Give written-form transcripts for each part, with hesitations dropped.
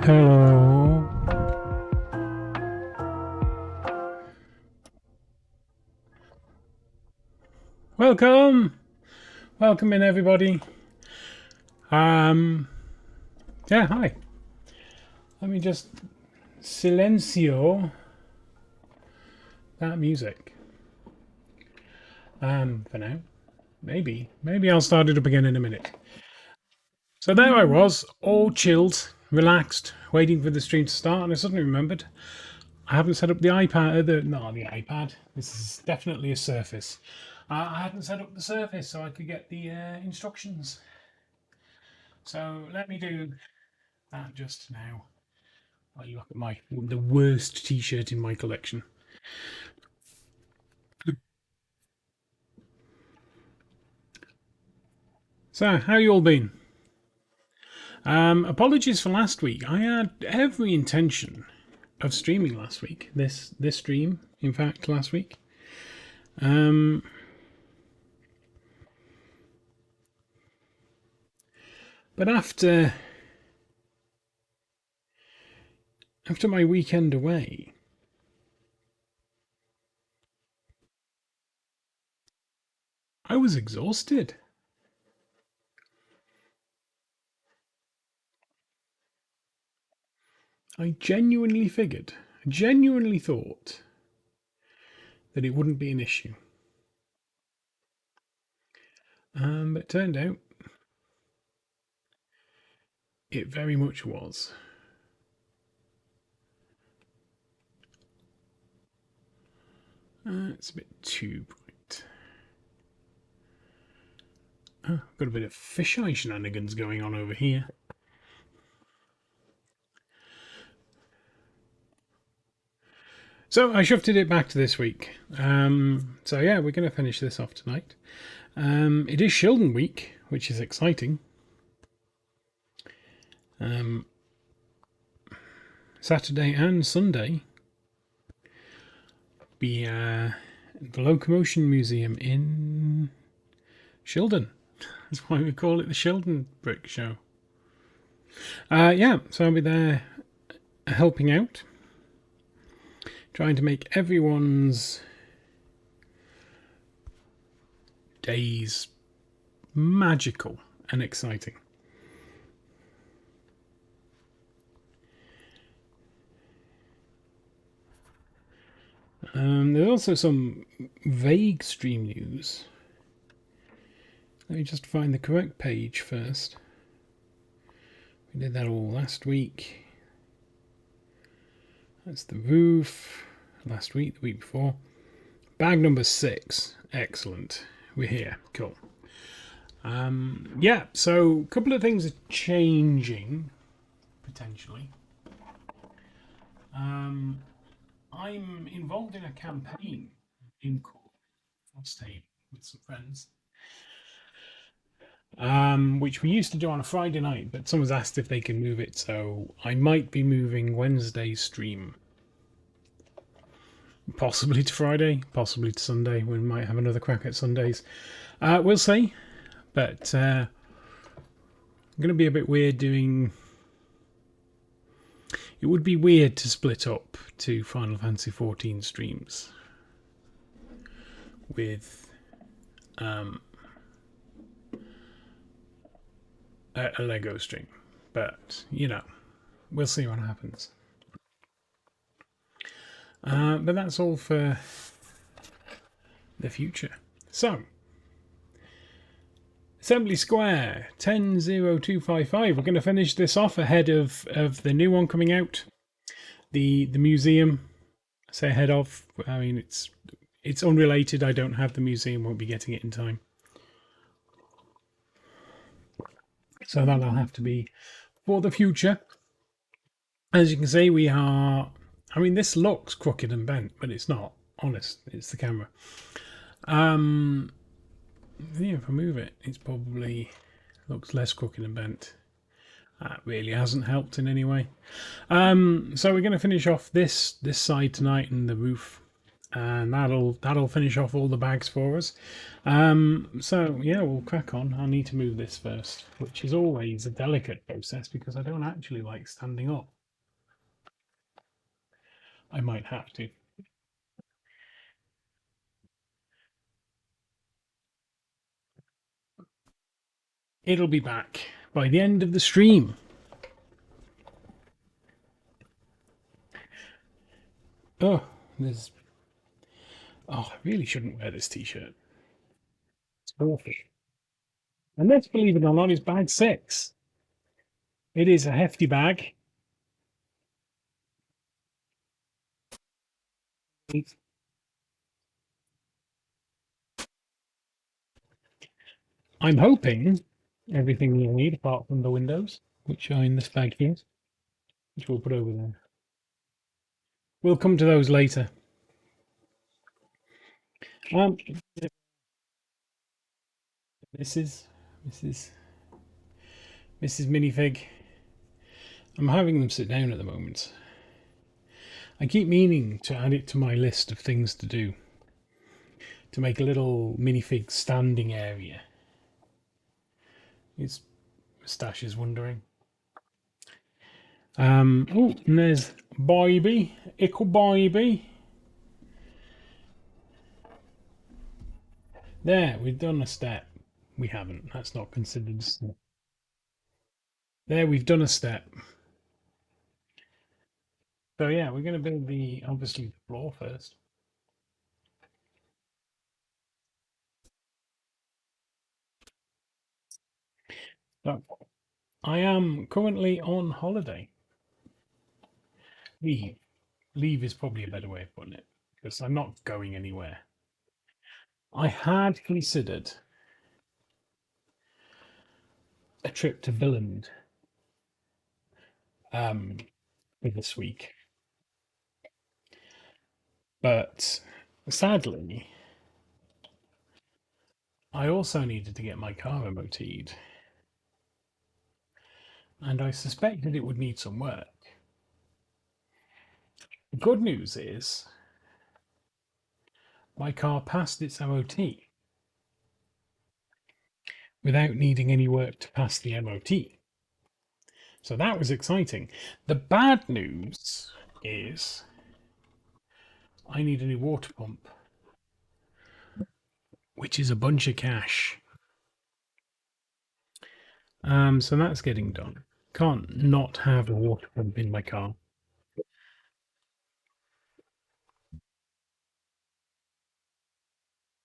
Hello. Welcome. Welcome in everybody. Yeah, hi. Let me just silencio that music. For now. Maybe I'll start it up again in a minute. So there I was, all chilled, relaxed, waiting for the stream to start, and I suddenly remembered I haven't set up the iPad. Not the iPad. This is definitely a Surface. I hadn't set up the Surface so I could get the instructions. So let me do that just now. Oh, you look at the worst T-shirt in my collection. So how you all been? Apologies for last week. I had every intention of streaming last week. This stream, in fact, last week. But after my weekend away, I was exhausted. I genuinely thought that it wouldn't be an issue. But it turned out it very much was. It's a bit too bright. Got a bit of fisheye shenanigans going on over here. So I shifted it back to this week. So yeah, we're going to finish this off tonight. It is Shildon week, which is exciting. Saturday and Sunday be the Locomotion Museum in Shildon. That's why we call it the Shildon Brick Show. Yeah, so I'll be there helping out, trying to make everyone's days magical and exciting. There's also some vague stream news. Let me just find the correct page first. We did that all last week. That's the roof. Last week, the week before. Bag number 6. Excellent. We're here. Cool. Yeah, so a couple of things are changing, potentially. I'm involved in a campaign in State with some friends, which we used to do on a Friday night, but someone's asked if they can move it, so I might be moving Wednesday's stream. Possibly to Friday, possibly to Sunday. We might have another crack at Sundays. We'll see, but I'm going to be a bit weird doing... It would be weird to split up 2 Final Fantasy XIV streams with a Lego stream, but you know, we'll see what happens. But that's all for the future. So, Assembly Square 100255. We're going to finish this off ahead of the new one coming out. The museum. I say ahead of. I mean it's unrelated. I don't have the museum. Won't be getting it in time. So that'll have to be for the future. As you can see, we are. I mean, this looks crooked and bent, but it's not. Honest, it's the camera. Yeah, if I move it, it's probably looks less crooked and bent. That really hasn't helped in any way. So we're going to finish off this side tonight and the roof. and that'll finish off all the bags for us. So yeah, we'll crack on. I need to move this first, which is always a delicate process because I don't actually like standing up. I might have to. It'll be back by the end of the stream. Oh, there's. Oh, I really shouldn't wear this t-shirt. It's awful. And let's believe it or not, it's bag 6. It is a hefty bag. I'm hoping everything we need, apart from the windows, which are in this bag here, which we'll put over there. We'll come to those later. Um, Mrs. Mrs. Mrs. Minifig. I'm having them sit down at the moment. I keep meaning to add it to my list of things to do. To make a little minifig standing area. His moustache is wondering. Oh, and there's Baby, Ickle Baby. There, we've done a step. We haven't. That's not considered a step. There, we've done a step. So yeah, we're going to build the obviously the floor first. So I am currently on holiday. Leave. Leave is probably a better way of putting it because I'm not going anywhere. I had considered a trip to Villand for this week, but sadly, I also needed to get my car MOT'd, and I suspected it would need some work. The good news is my car passed its MOT without needing any work to pass the MOT. So that was exciting. The bad news is I need a new water pump, which is a bunch of cash. So that's getting done. Can't not have a water pump in my car.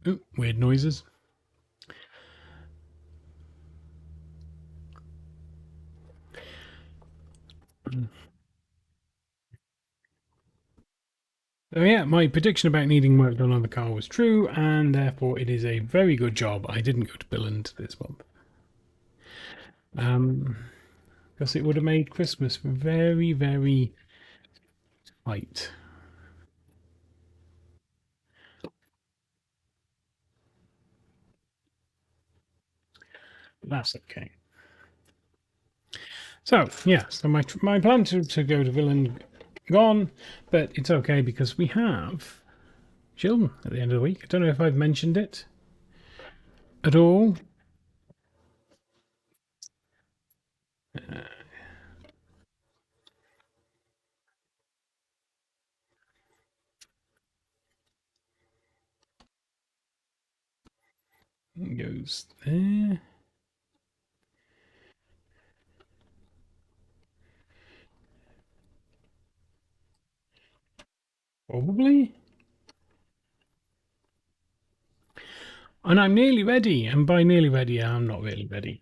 Ooh, weird noises. So yeah, my prediction about needing work done on the car was true, and therefore it is a very good job I didn't go to Billund this month. Because it would have made Christmas very, very tight. That's okay. So yeah, so my plan to go to Villand gone, but it's okay because we have children at the end of the week. I don't know if I've mentioned it at all. It goes there. Probably. And I'm nearly ready, and by nearly ready, I'm not really ready.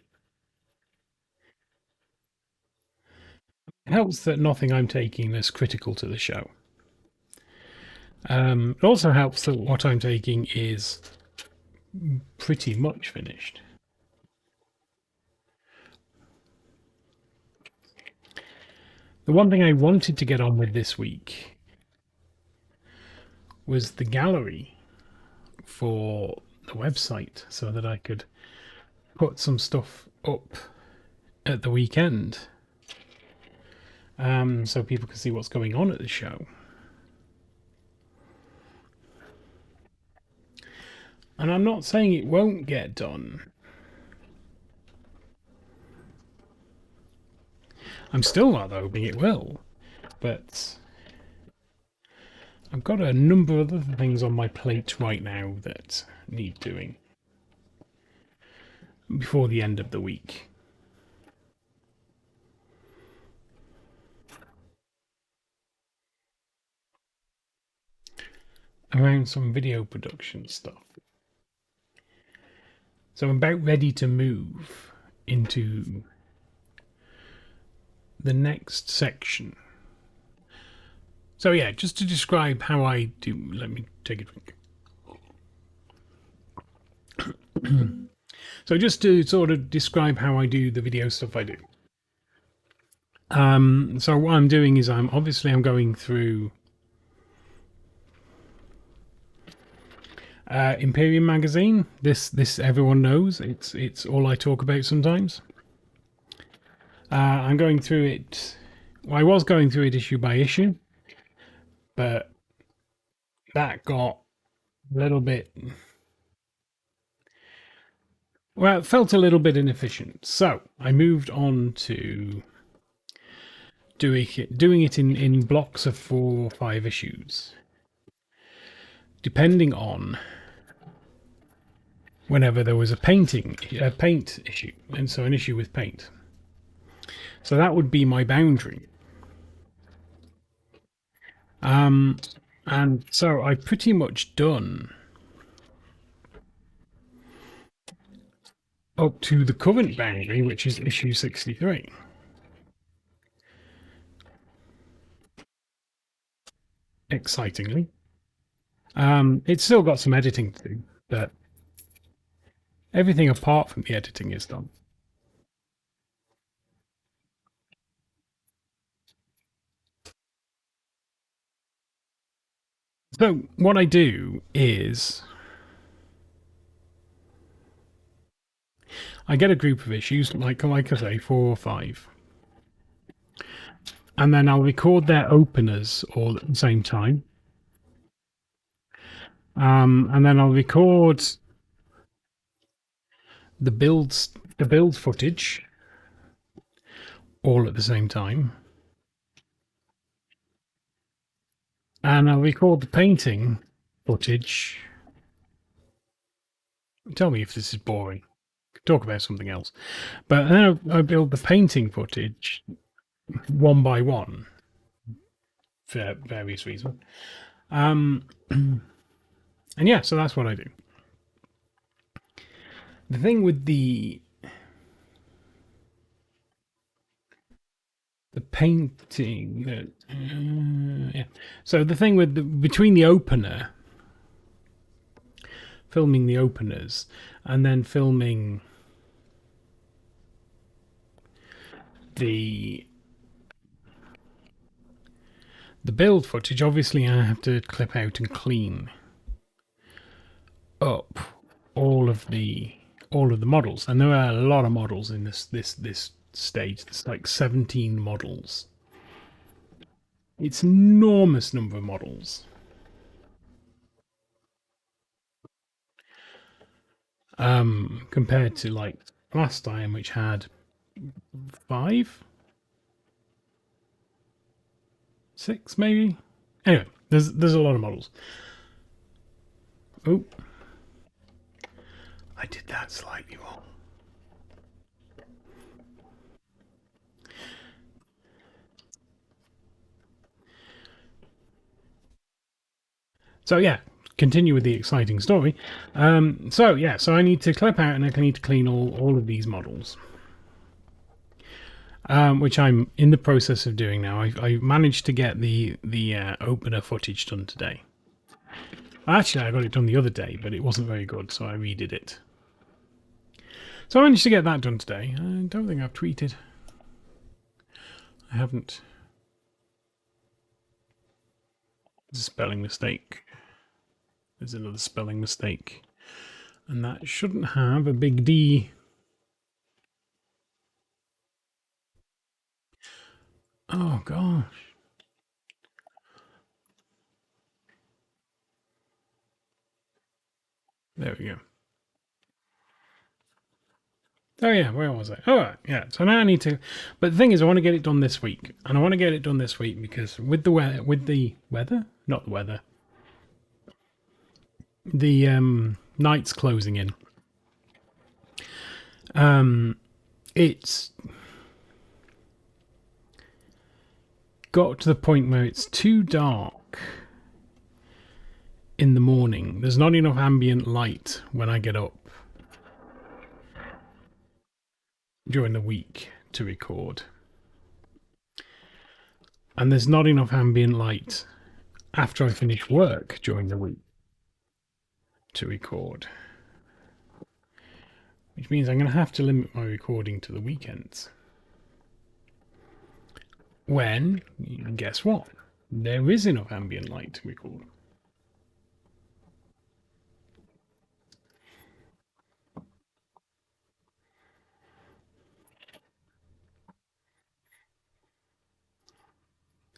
It helps that nothing I'm taking is critical to the show. It also helps that what I'm taking is pretty much finished. The one thing I wanted to get on with this week was the gallery for the website so that I could put some stuff up at the weekend so people can see what's going on at the show. And I'm not saying it won't get done. I'm still rather hoping it will. But I've got a number of other things on my plate right now that need doing before the end of the week. Around some video production stuff. So I'm about ready to move into the next section. So yeah, just to describe how I do, let me take a drink. So just to sort of describe how I do the video stuff I do. So what I'm doing is I'm going through Imperium magazine. This everyone knows. It's all I talk about sometimes. I'm going through it. Well, I was going through it issue by issue, but that got a little bit. Well, it felt a little bit inefficient. So I moved on to doing it in blocks of 4 or 5 issues, depending on whenever there was a paint issue, and so an issue with paint. So that would be my boundary. And so I've pretty much done up to the current boundary, which is issue 63. Excitingly. It's still got some editing to do, but everything apart from the editing is done. So what I do is I get a group of issues, like I say, 4 or 5, and then I'll record their openers all at the same time. And then I'll record the build footage all at the same time, and I'll record the painting footage. Tell me if this is boring. Talk about something else. But then I build the painting footage one by one for various reasons. And yeah, so that's what I do. The thing with the painting, yeah. So the thing with between the opener, filming the openers, and then filming the build footage, obviously I have to clip out and clean up all of the models, and there are a lot of models in this stage. There's like 17 models. It's an enormous number of models. Compared to like last time, which had 5, 6 maybe. Anyway, there's a lot of models. Oh, I did that slightly wrong. So yeah, continue with the exciting story. So yeah, so I need to clip out and I need to clean all of these models, which I'm in the process of doing now. I managed to get the opener footage done today. Actually, I got it done the other day, but it wasn't very good, so I redid it. So I managed to get that done today. I don't think I've tweeted. I haven't. There's a spelling mistake. There's another spelling mistake. And that shouldn't have a big D. Oh, gosh. There we go. Oh yeah, where was I? Oh yeah. So now I need to, but the thing is, I want to get it done this week, and I want to get it done this week because with the weather, not the weather, the night's closing in. It's got to the point where it's too dark in the morning. There's not enough ambient light when I get up during the week to record. And there's not enough ambient light after I finish work during the week to record. Which means I'm going to have to limit my recording to the weekends. When, guess what? There is enough ambient light to record.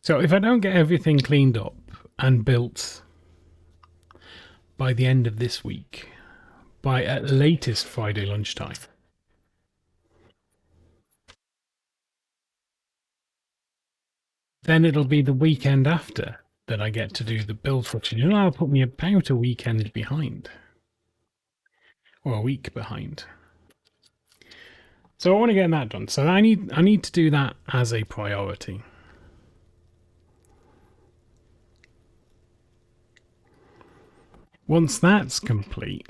So if I don't get everything cleaned up and built by the end of this week, by at latest Friday lunchtime, then it'll be the weekend after that I get to do the build footage, and I'll put me about a weekend behind, or a week behind. So I want to get that done. So I need to do that as a priority. Once that's complete,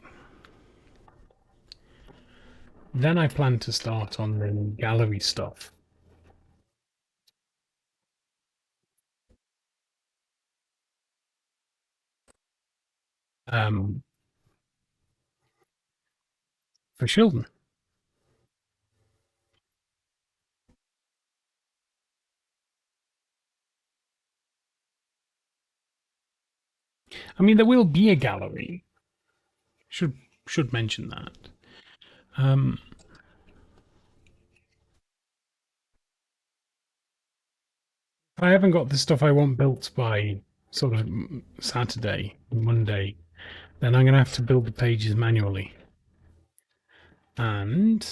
then I plan to start on the gallery stuff. For Shildon. I mean, there will be a gallery. Should mention that. If I haven't got the stuff I want built by sort of Saturday, Monday, then I'm going to have to build the pages manually. And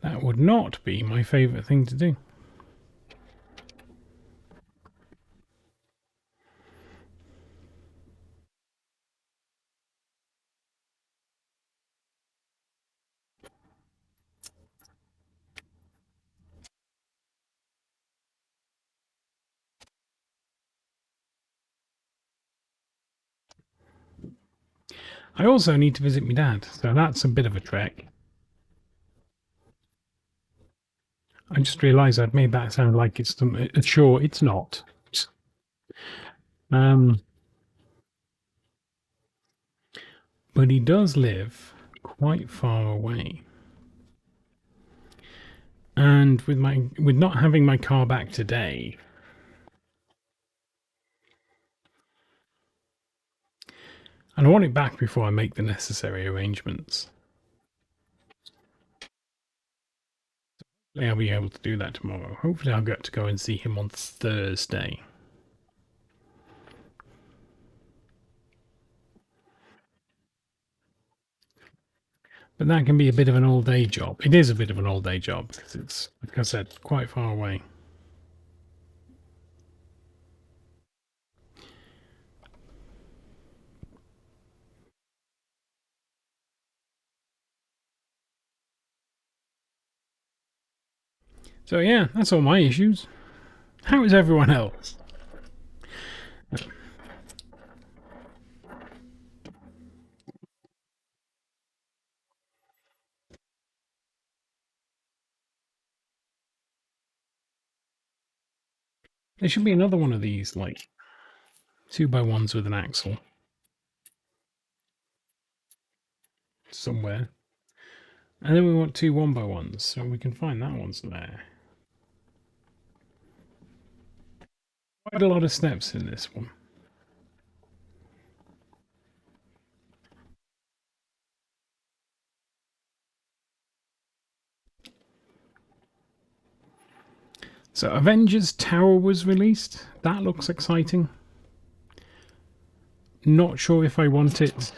that would not be my favourite thing to do. I also need to visit my dad, so that's a bit of a trek. I just realised I'd made that sound like it's sure it's not. But he does live quite far away. And with not having my car back today, and I want it back before I make the necessary arrangements. Hopefully I'll be able to do that tomorrow. Hopefully I'll get to go and see him on Thursday. But that can be a bit of an all-day job. It is a bit of an all-day job because it's, like I said, quite far away. So yeah, that's all my issues. How is everyone else? There should be another one of these, like 2x1s with an axle somewhere. And then we want 2 1x1s, so we can find that one's there. Quite a lot of steps in this one. So Avengers Tower was released. That looks exciting. not sure if I want it.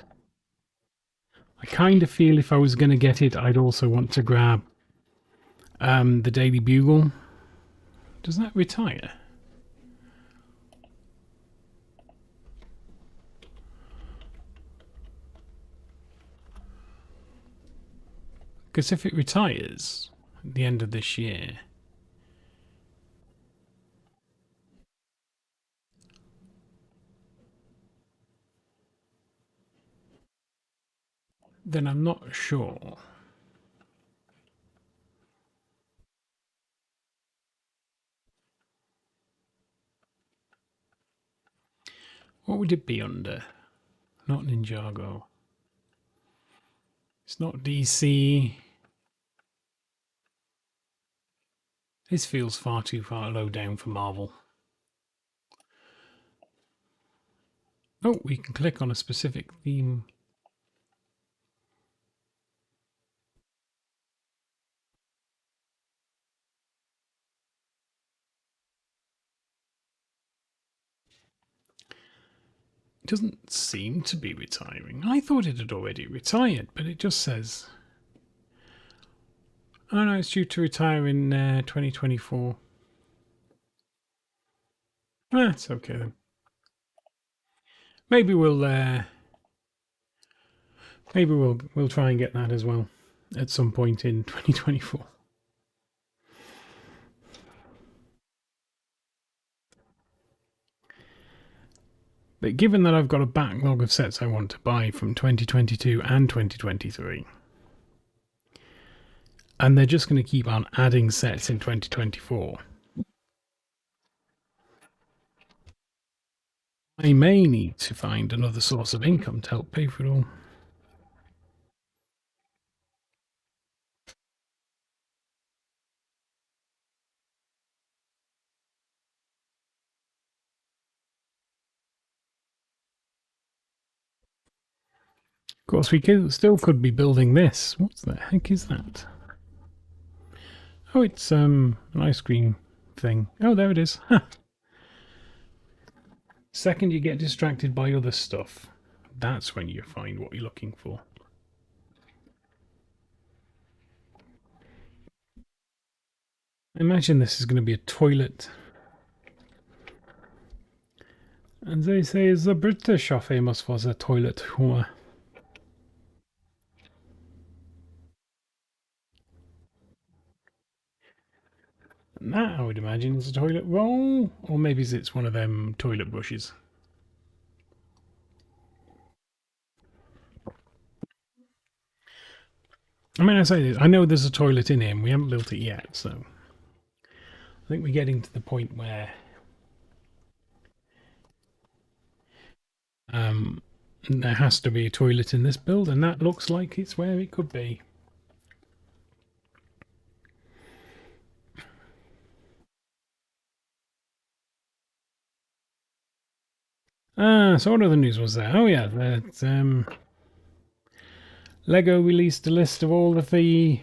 I kind of feel if I was going to get it, I'd also want to grab the Daily Bugle. Does that retire? Because if it retires at the end of this year, then I'm not sure. What would it be under? Not Ninjago. It's not DC. This feels far too far low down for Marvel. Oh, we can click on a specific theme. It doesn't seem to be retiring. I thought it had already retired, but it just says... Oh no, it's due to retire in 2024. That's okay then. Maybe we'll try and get that as well at some point in 2024. But given that I've got a backlog of sets I want to buy from 2022 and 2023, and they're just going to keep on adding sets in 2024, I may need to find another source of income to help pay for it all. Of course, we still could be building this. What the heck is that? Oh, it's an ice cream thing. Oh, there it is. Second, you get distracted by other stuff. That's when you find what you're looking for. Imagine this is going to be a toilet. And they say the British are famous for their toilet humor. And that, I would imagine, is a toilet roll. Or maybe it's one of them toilet brushes. I mean, I say this, I know there's a toilet in here and we haven't built it yet, so I think we're getting to the point where there has to be a toilet in this build, and that looks like it's where it could be. So what other news was there? Oh yeah, that Lego released a list of all of the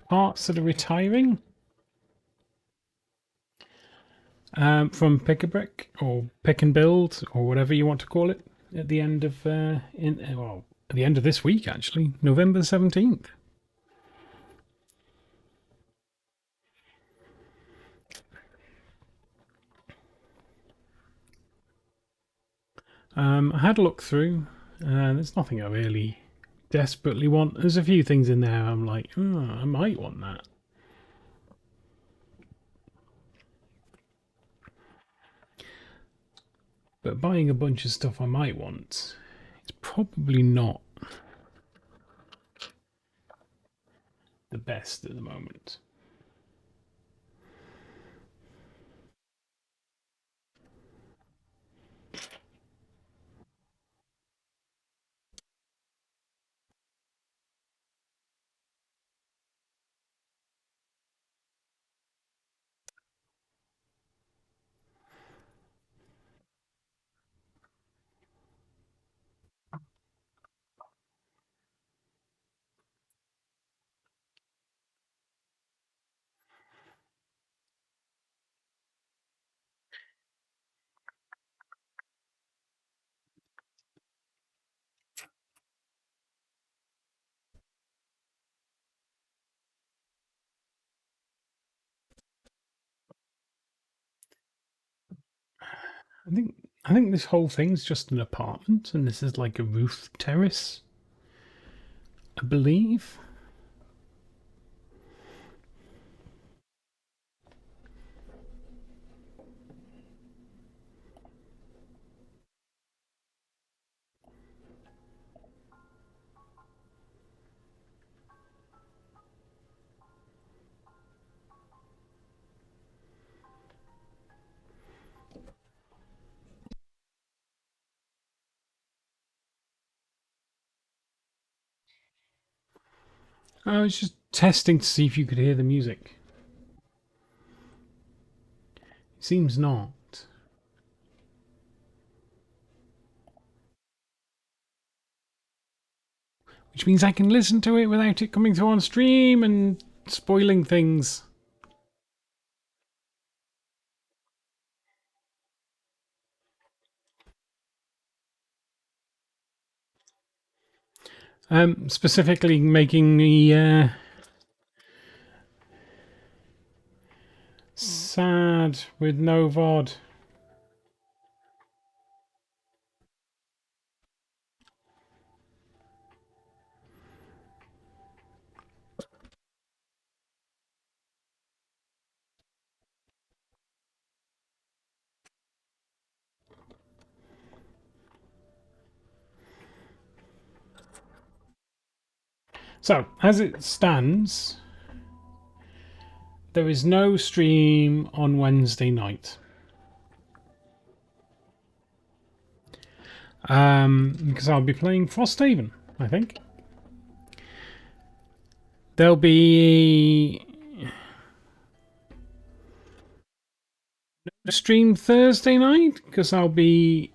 parts that are retiring from Pick a Brick or Pick and Build or whatever you want to call it at the end of at the end of this week, actually, November 17th. I had a look through. There's nothing I really desperately want. There's a few things in there I'm like, oh, I might want that. But buying a bunch of stuff I might want, it's probably not the best at the moment. I think this whole thing's just an apartment, and this is like a roof terrace, I believe. I was just testing to see if you could hear the music. It seems not. Which means I can listen to it without it coming through on stream and spoiling things. Specifically making me sad with no VOD. So, as it stands, there is no stream on Wednesday night. Because I'll be playing Frosthaven, I think. There'll be a stream Thursday night because I'll be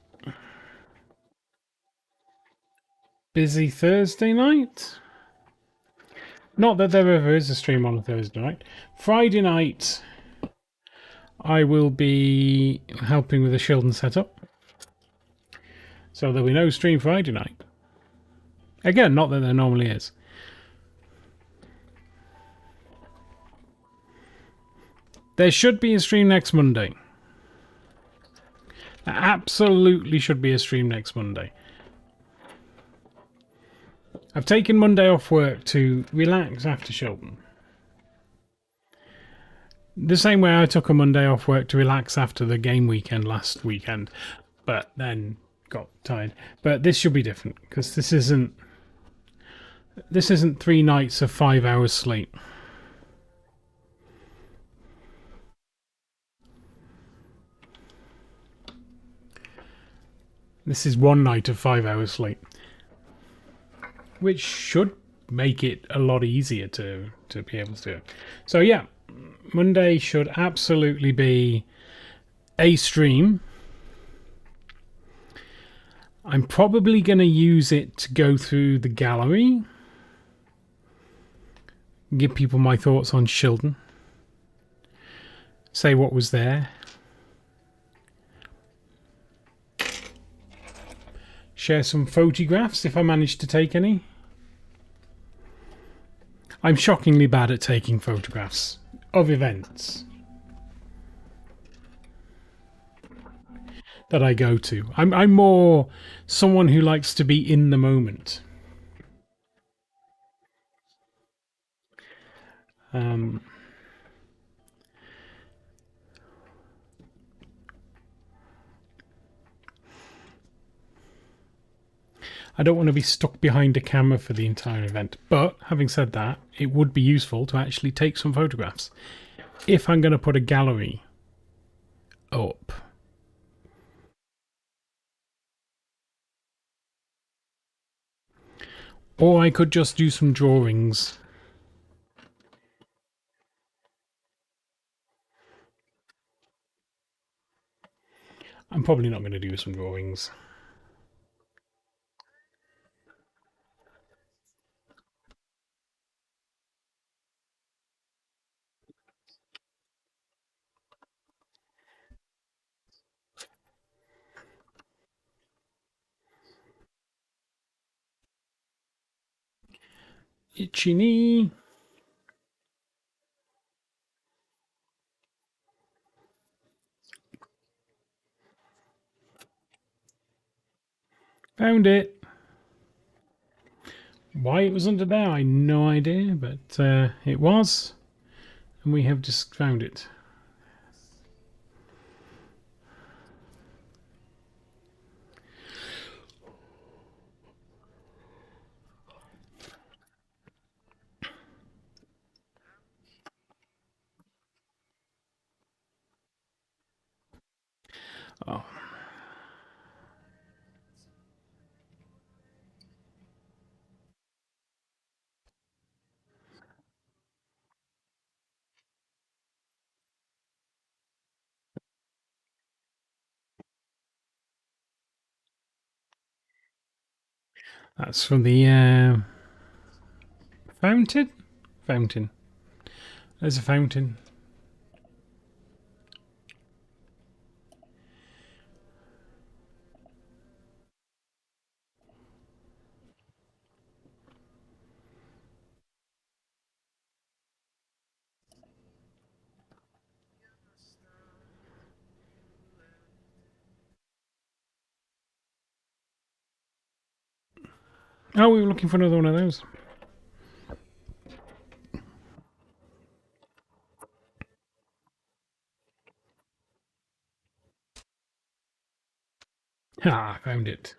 busy Thursday night. Not that there ever is a stream on a Thursday night. Friday night, I will be helping with the Shieldon setup. So there'll be no stream Friday night. Again, not that there normally is. There should be a stream next Monday. There absolutely should be a stream next Monday. I've taken Monday off work to relax after Shieldon. The same way I took a Monday off work to relax after the game weekend last weekend, but then got tired. But this should be different because this isn't 3 nights of 5 hours sleep. This is 1 night of 5 hours sleep, which should make it a lot easier to be able to do it. So yeah, Monday should absolutely be a stream. I'm probably going to use it to go through the gallery, give people my thoughts on Shieldon, say what was there, share some photographs if I manage to take any. I'm shockingly bad at taking photographs of events that I go to. I'm more someone who likes to be in the moment. I don't want to be stuck behind a camera for the entire event. But having said that, it would be useful to actually take some photographs if I'm going to put a gallery up. Or I could just do some drawings. I'm probably not going to do some drawings. Itchy knee. Found it. Why it was under there, I no idea, but it was, and we have just found it. Oh. That's from the fountain? Fountain. There's a fountain. Oh, we were looking for another one of those. Ah, found it.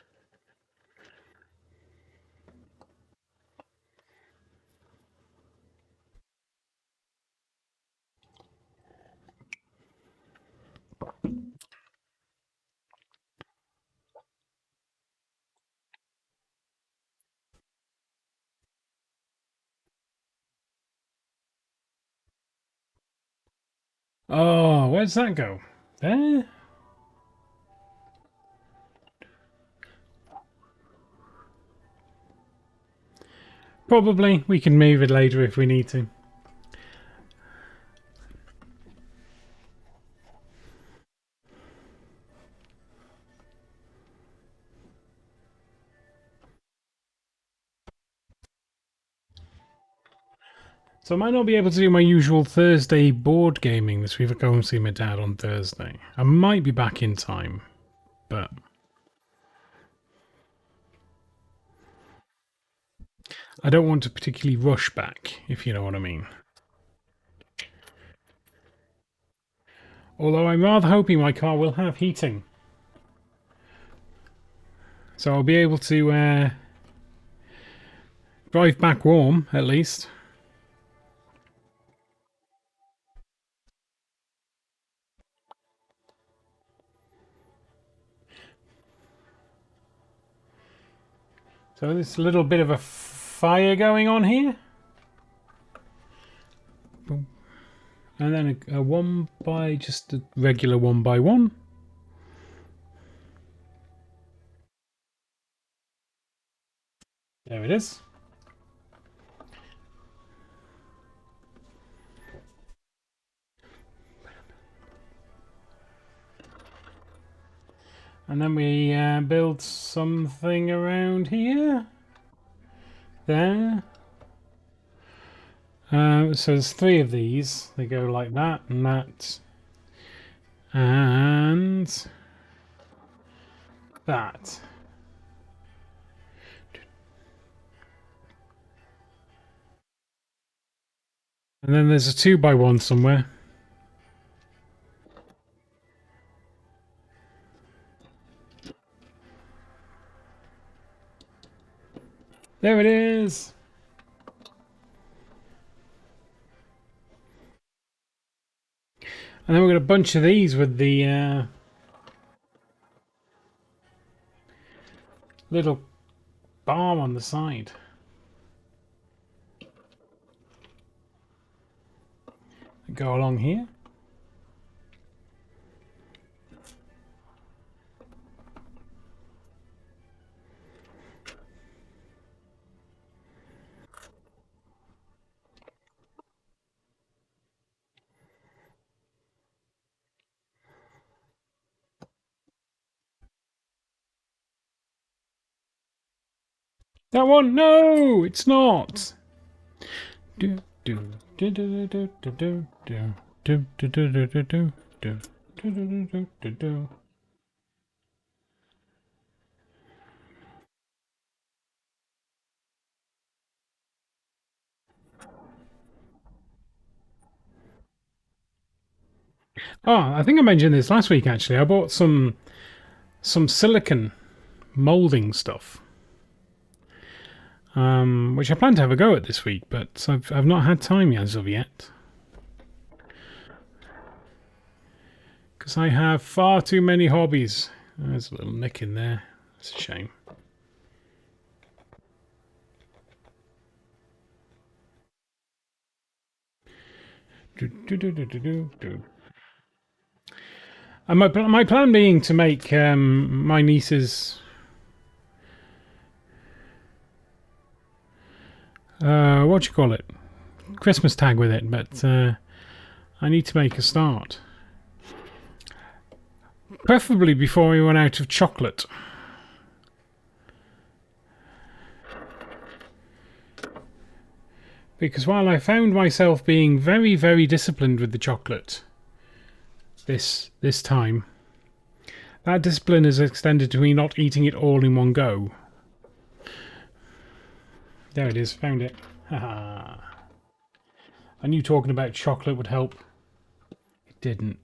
Oh, where's that go? There? Probably. We can move it later if we need to. So I might not be able to do my usual Thursday board gaming this week. I go and see my dad on Thursday. I might be back in time, but I don't want to particularly rush back, if you know what I mean. Although I'm rather hoping my car will have heating. So I'll be able to drive back warm, at least. So there's a little bit of a fire going on here. Boom. And then a one by, just a regular 1x1. There it is. And then we build something around here. There. So there's 3 of these. They go like that and that. And that. And then there's a 2x1 somewhere. There it is. And then we've got a bunch of these with the little bar on the side. Go along here. That one? No, it's not. Do do do do do do do do do do do do do do do do do do do. Oh, I think I mentioned this last week actually. I bought some silicon molding stuff, which I plan to have a go at this week, but I've not had time as of yet because I have far too many hobbies. There's a little nick in there. It's a shame. And my plan being to make my niece's what do you call it, Christmas tag with it, but I need to make a start, preferably before we run out of chocolate. Because while I found myself being very, very disciplined with the chocolate this time, that discipline is extended to me not eating it all in one go. There it is, found it. Haha. I knew talking about chocolate would help. It didn't.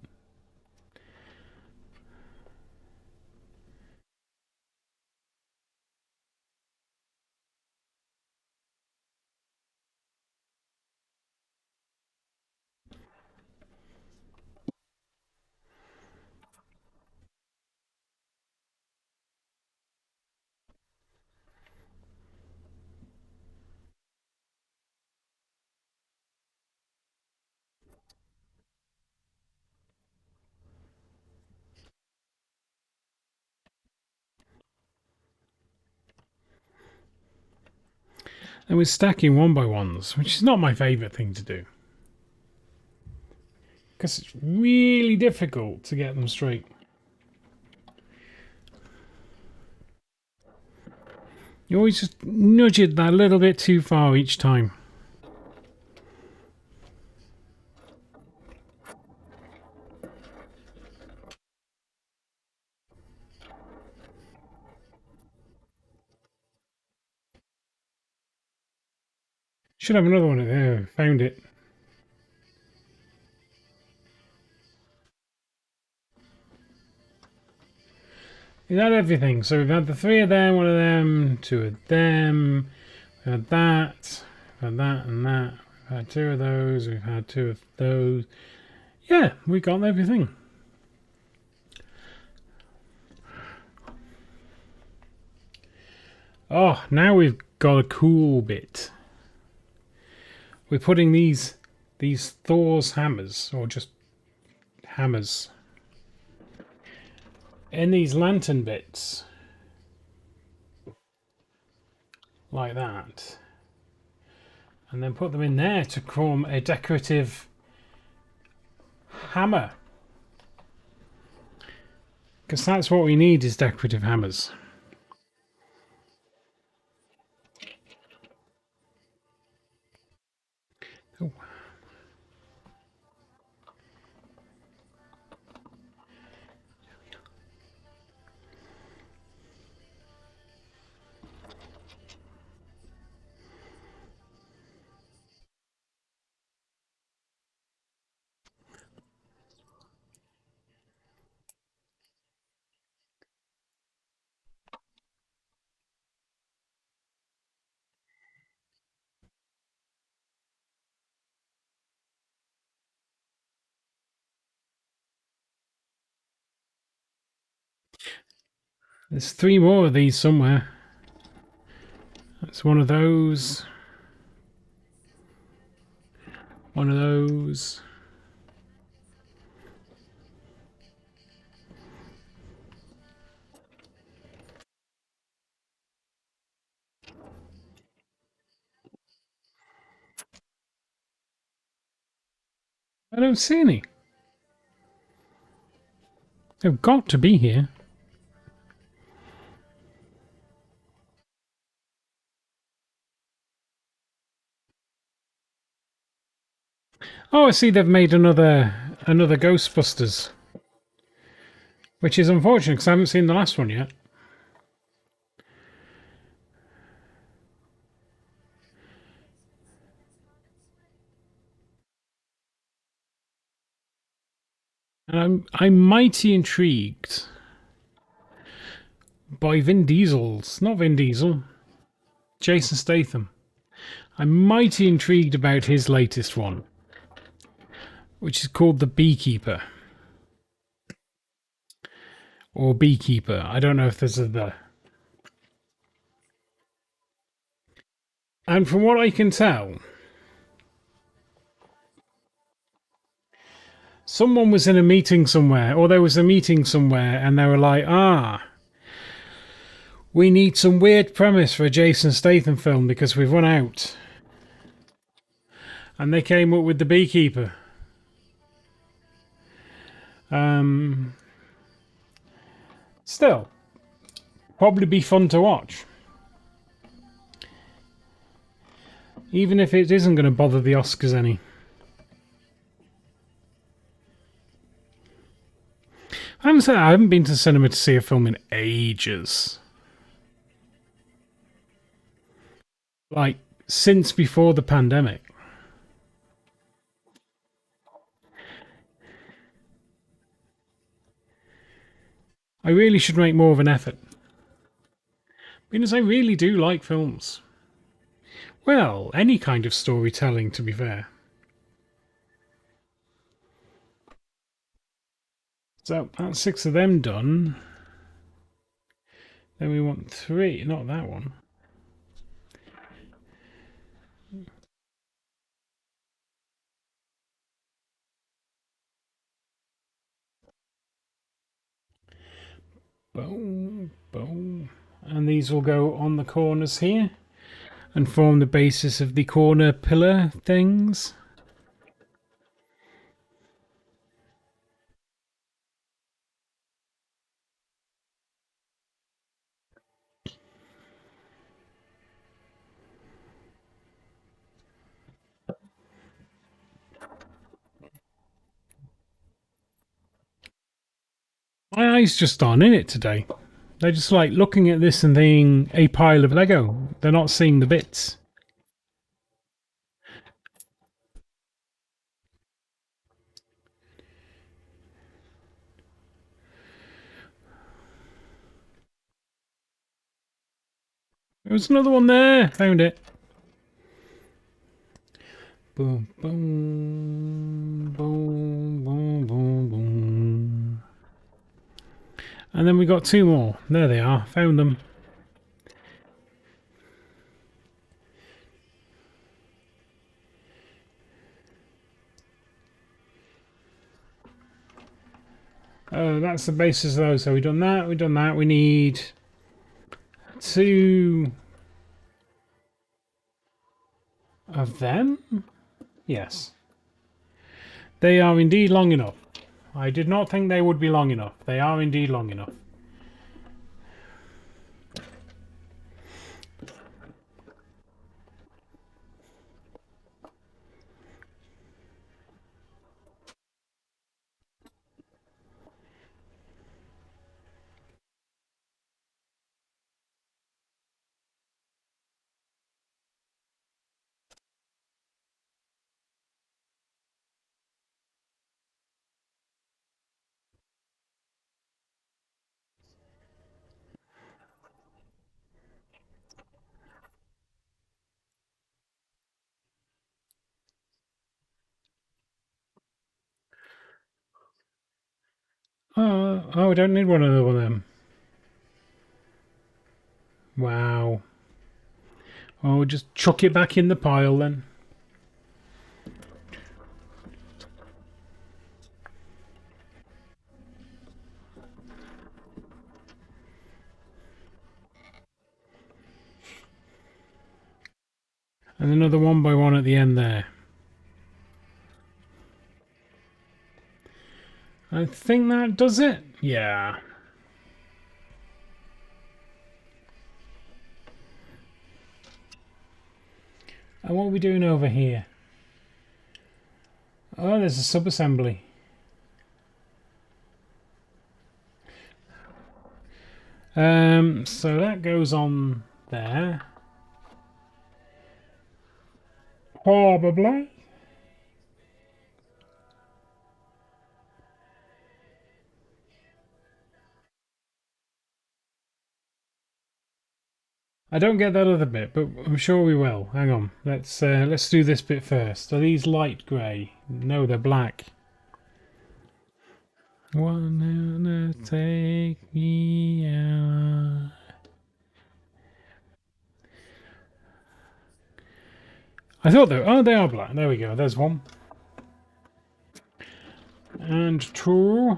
And we're stacking one by ones, which is not my favourite thing to do. Because it's really difficult to get them straight. You always just nudge it that little bit too far each time. Should have another one in there. Found it. Is that everything? So we've had the three of them, one of them, two of them. We've had that. We've had that and that. We've had two of those. We've had two of those. Yeah, we got everything. Oh, now we've got a cool bit. We're putting these Thor's hammers, or just hammers, in these lantern bits. Like that. And then put them in there to form a decorative hammer. Because that's what we need, is decorative hammers. Oh. There's three more of these somewhere. That's one of those. One of those. I don't see any. They've got to be here. Oh, I see they've made another Ghostbusters. Which is unfortunate because I haven't seen the last one yet. And I'm mighty intrigued by not Vin Diesel, Jason Statham. I'm mighty intrigued about his latest one, which is called The Beekeeper. Or Beekeeper. I don't know if there's a the. And from what I can tell, someone was in a meeting somewhere, or there was a meeting somewhere, and they were like, we need some weird premise for a Jason Statham film because we've run out. And they came up with The Beekeeper. Still, probably be fun to watch. Even if it isn't going to bother the Oscars any. I haven't been to cinema to see a film in ages. Like, since before the pandemic. I really should make more of an effort. Because I really do like films. Well, any kind of storytelling, to be fair. So, that's 6 of them done. Then we want 3, not that one. Boom, boom. And these will go on the corners here and form the basis of the corner pillar things. My eyes just aren't in it today. They're just like looking at this and being a pile of Lego. They're not seeing the bits. There was another one there. Found it. Boom, boom, boom, boom, boom, boom. And then we got 2 more. There they are. Found them. That's the basis of those. So we've done that. We've done that. We need 2 of them. Yes. They are indeed long enough. I did not think they would be long enough. They are indeed long enough. Oh, I don't need one of them. Wow. Oh, just chuck it back in the pile then. And another 1 by 1 at the end there. I think that does it. Yeah. And what are we doing over here? Oh, there's a sub-assembly. So that goes on there. Probably. I don't get that other bit, but I'm sure we will. Hang on. Let's do this bit first. Are these light grey? No, they're black. Wanna take me out? I thought they were, oh, they are black. There we go. There's one. And two.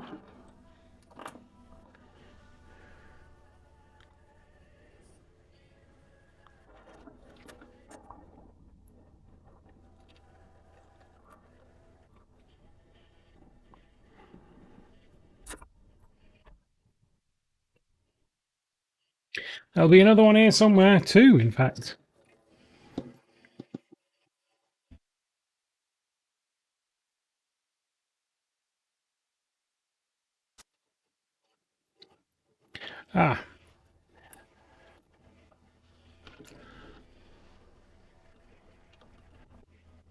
There'll be another one here somewhere too, in fact. Ah.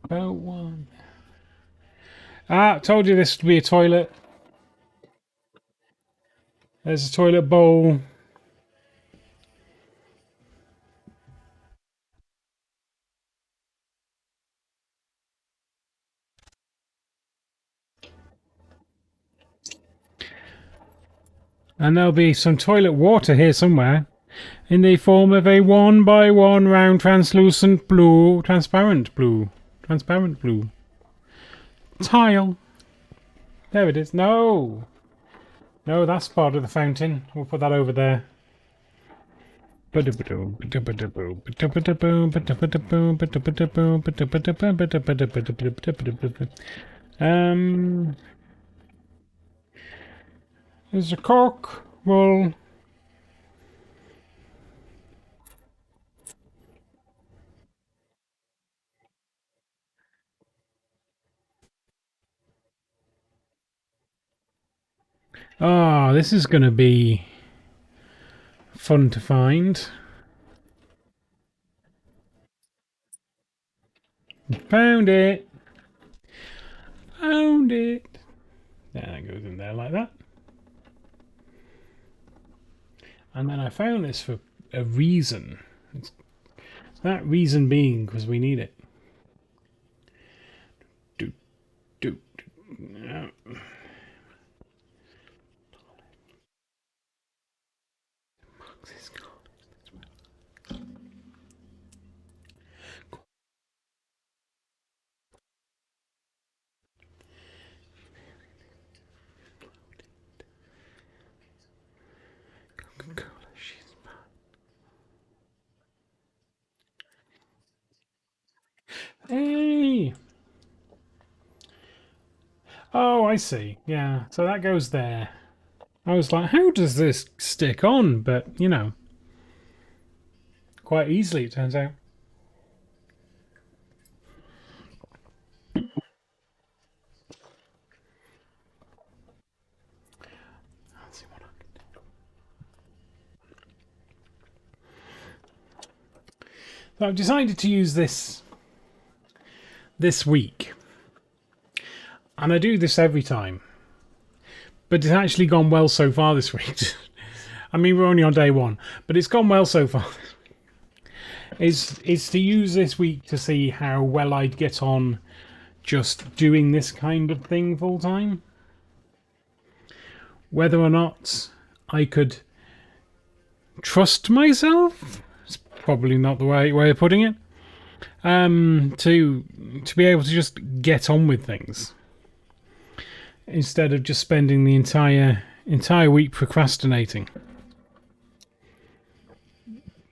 About one. Ah, told you this would be a toilet. There's a toilet bowl. And there'll be some toilet water here somewhere. In the form of a 1x1 round translucent blue, transparent blue tile. There it is. No, no, that's part of the fountain. We'll put that over there. There's a cork. Well, ah, this is going to be fun to find. Found it. Found it. Yeah, that goes in there like that. And then I found this for a reason. That reason being because we need it. Do, do, do. Hey! Oh, I see. Yeah, so that goes there. I was like, how does this stick on? But, you know, quite easily, it turns out. So I've decided to use this week. And I do this every time. But it's actually gone well so far this week. I mean, we're only on day one, but it's gone well so far. Is to use this week to see how well I'd get on just doing this kind of thing full time. Whether or not I could trust myself, it's probably not the right way of putting it. To be able to just get on with things instead of just spending the entire week procrastinating.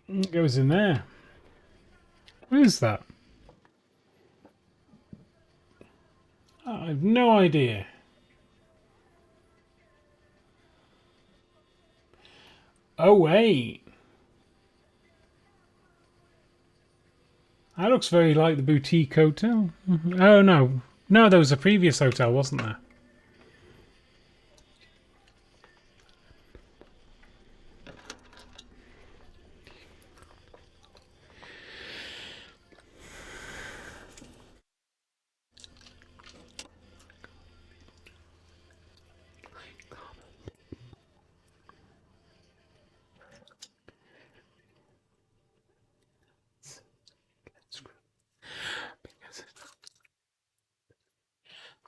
It goes in there. What is that? I have no idea. Oh wait, that looks very like the boutique hotel. Oh no, no, there was a previous hotel, wasn't there?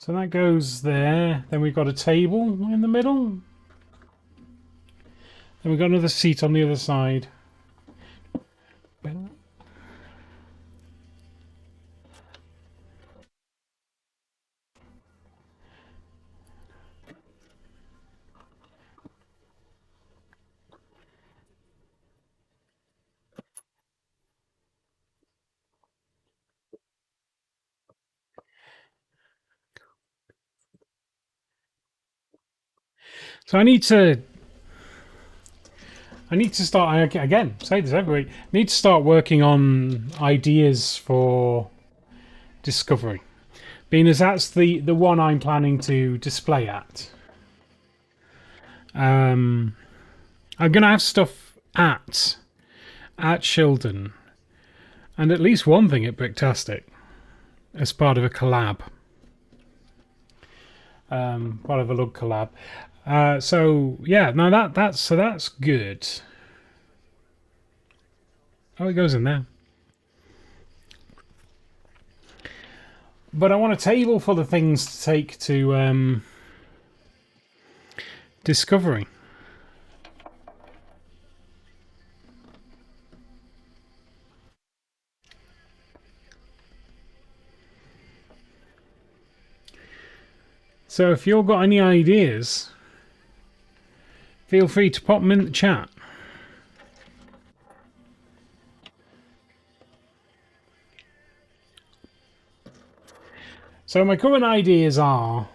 So that goes there. Then we've got a table in the middle. Then we've got another seat on the other side. So I need to start again. Say this every week. I need to start working on ideas for Discovery, being as that's the one I'm planning to display at. I'm gonna have stuff at Shildon, and at least one thing at Bricktastic as part of a collab, part of a lug collab. So yeah, now that's good. Oh, it goes in there. But I want a table for the things to take to Discovery. So if you've got any ideas, feel free to pop them in the chat. So my current ideas are...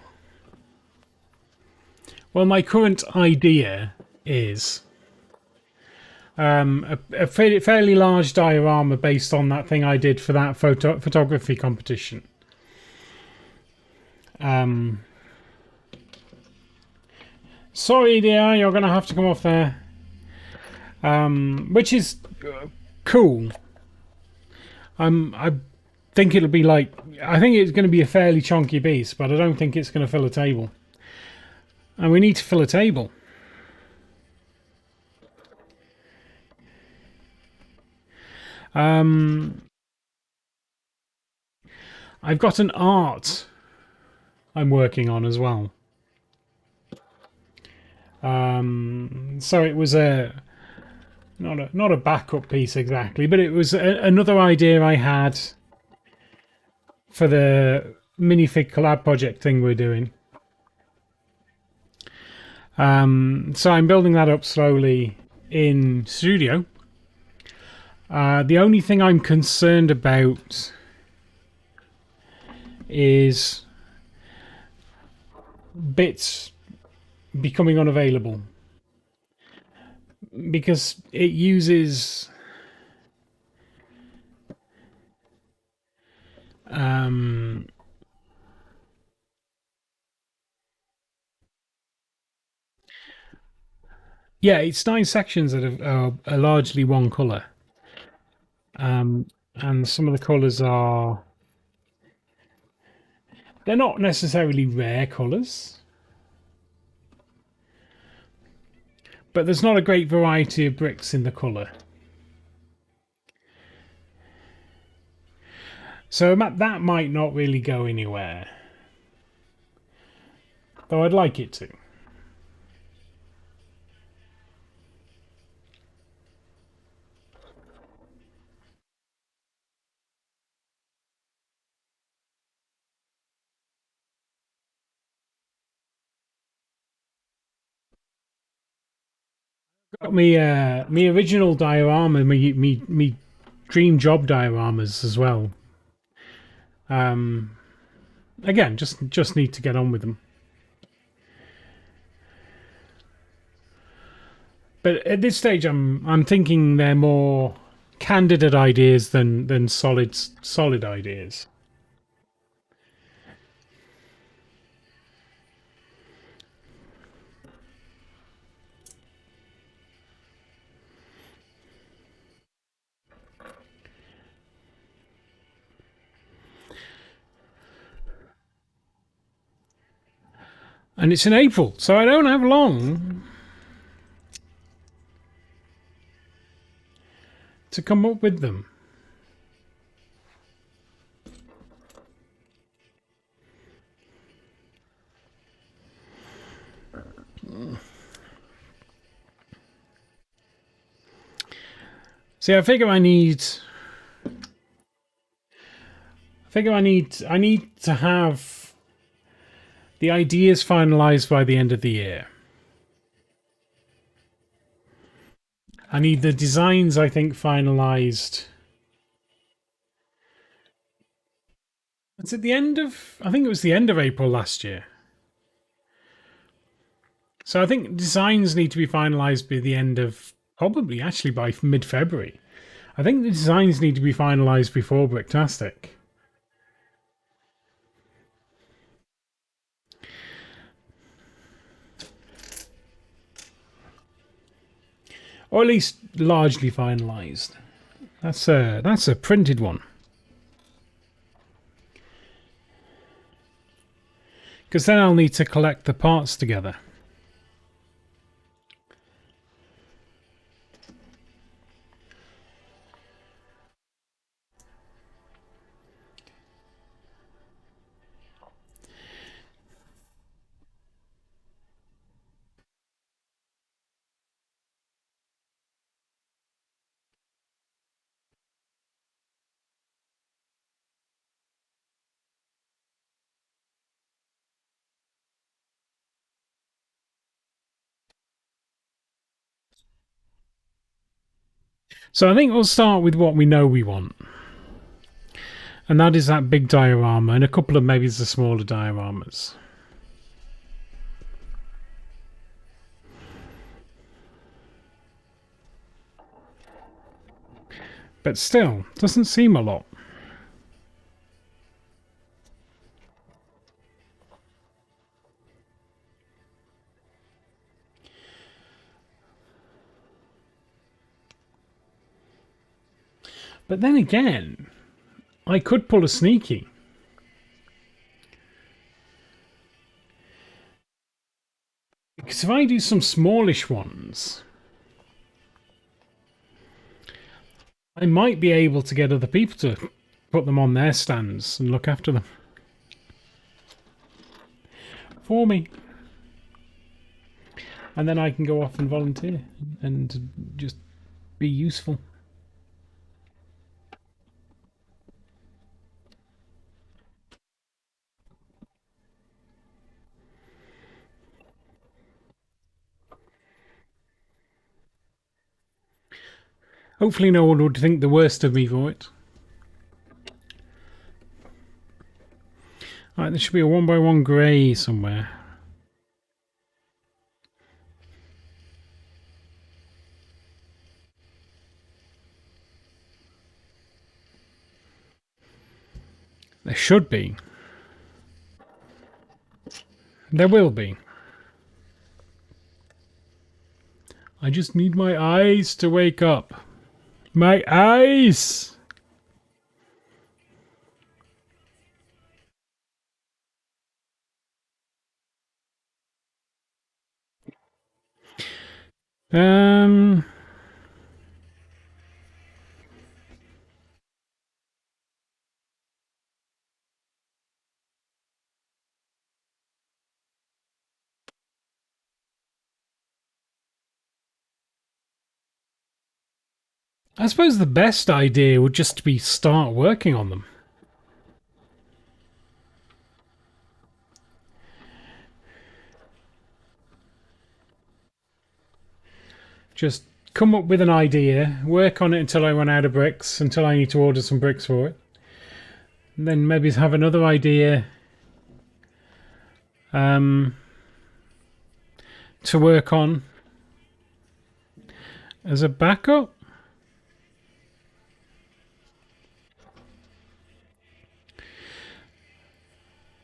Well, my current idea is a fairly large diorama based on that thing I did for that photography competition. Sorry, dear, you're going to have to come off there. Which is cool. I think it'll be like... I think it's going to be a fairly chunky piece, but I don't think it's going to fill a table. And we need to fill a table. I've got an art I'm working on as well. So it was not a backup piece exactly, but it was another idea I had for the minifig collab project thing we're doing. So I'm building that up slowly in studio. The only thing I'm concerned about is bits becoming unavailable, because it uses yeah, it's 9 sections that are largely one color, and some of the colors are... They're not necessarily rare colors, but there's not a great variety of bricks in the color. So that might not really go anywhere, though I'd like it to. Got me original diorama, me dream job dioramas as well. Again, just need to get on with them. But at this stage, I'm thinking they're more candidate ideas than solid ideas. And it's in April, so I don't have long to come up with them. See, I need to have the ideas finalized by the end of the year. I need the designs, I think, finalized. It's at the end of, I think it was the end of April last year. So I think designs need to be finalized by the end of, probably actually by mid-February. I think the designs need to be finalized before Bricktastic. Or at least largely finalized. That's a printed one. Because then I'll need to collect the parts together. So I think we'll start with what we know we want. And that is that big diorama and a couple of maybe the smaller dioramas. But still, doesn't seem a lot. But then again, I could pull a sneaky. Because if I do some smallish ones, I might be able to get other people to put them on their stands and look after them for me. And then I can go off and volunteer and just be useful. Hopefully no one would think the worst of me for it. Right, there should be a 1x1 grey somewhere. There should be. There will be. I just need my eyes to wake up. My eyes! Um... I suppose the best idea would just be start working on them. Just come up with an idea, work on it until I run out of bricks, until I need to order some bricks for it. And then maybe have another idea to work on as a backup.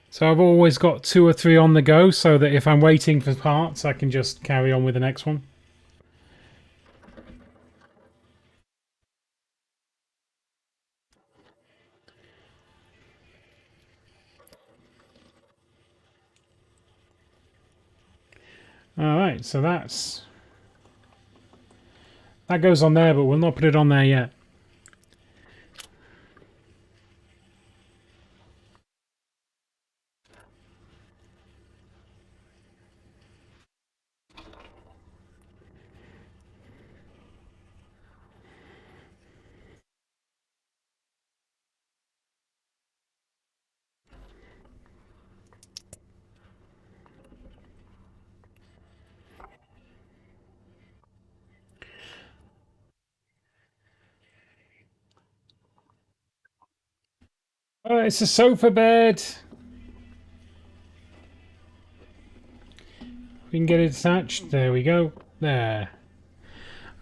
So I've always got 2 or 3 on the go so that if I'm waiting for parts, I can just carry on with the next one. Alright, so that goes on there, but we'll not put it on there yet. Oh, it's a sofa bed. We can get it attached. There we go. There.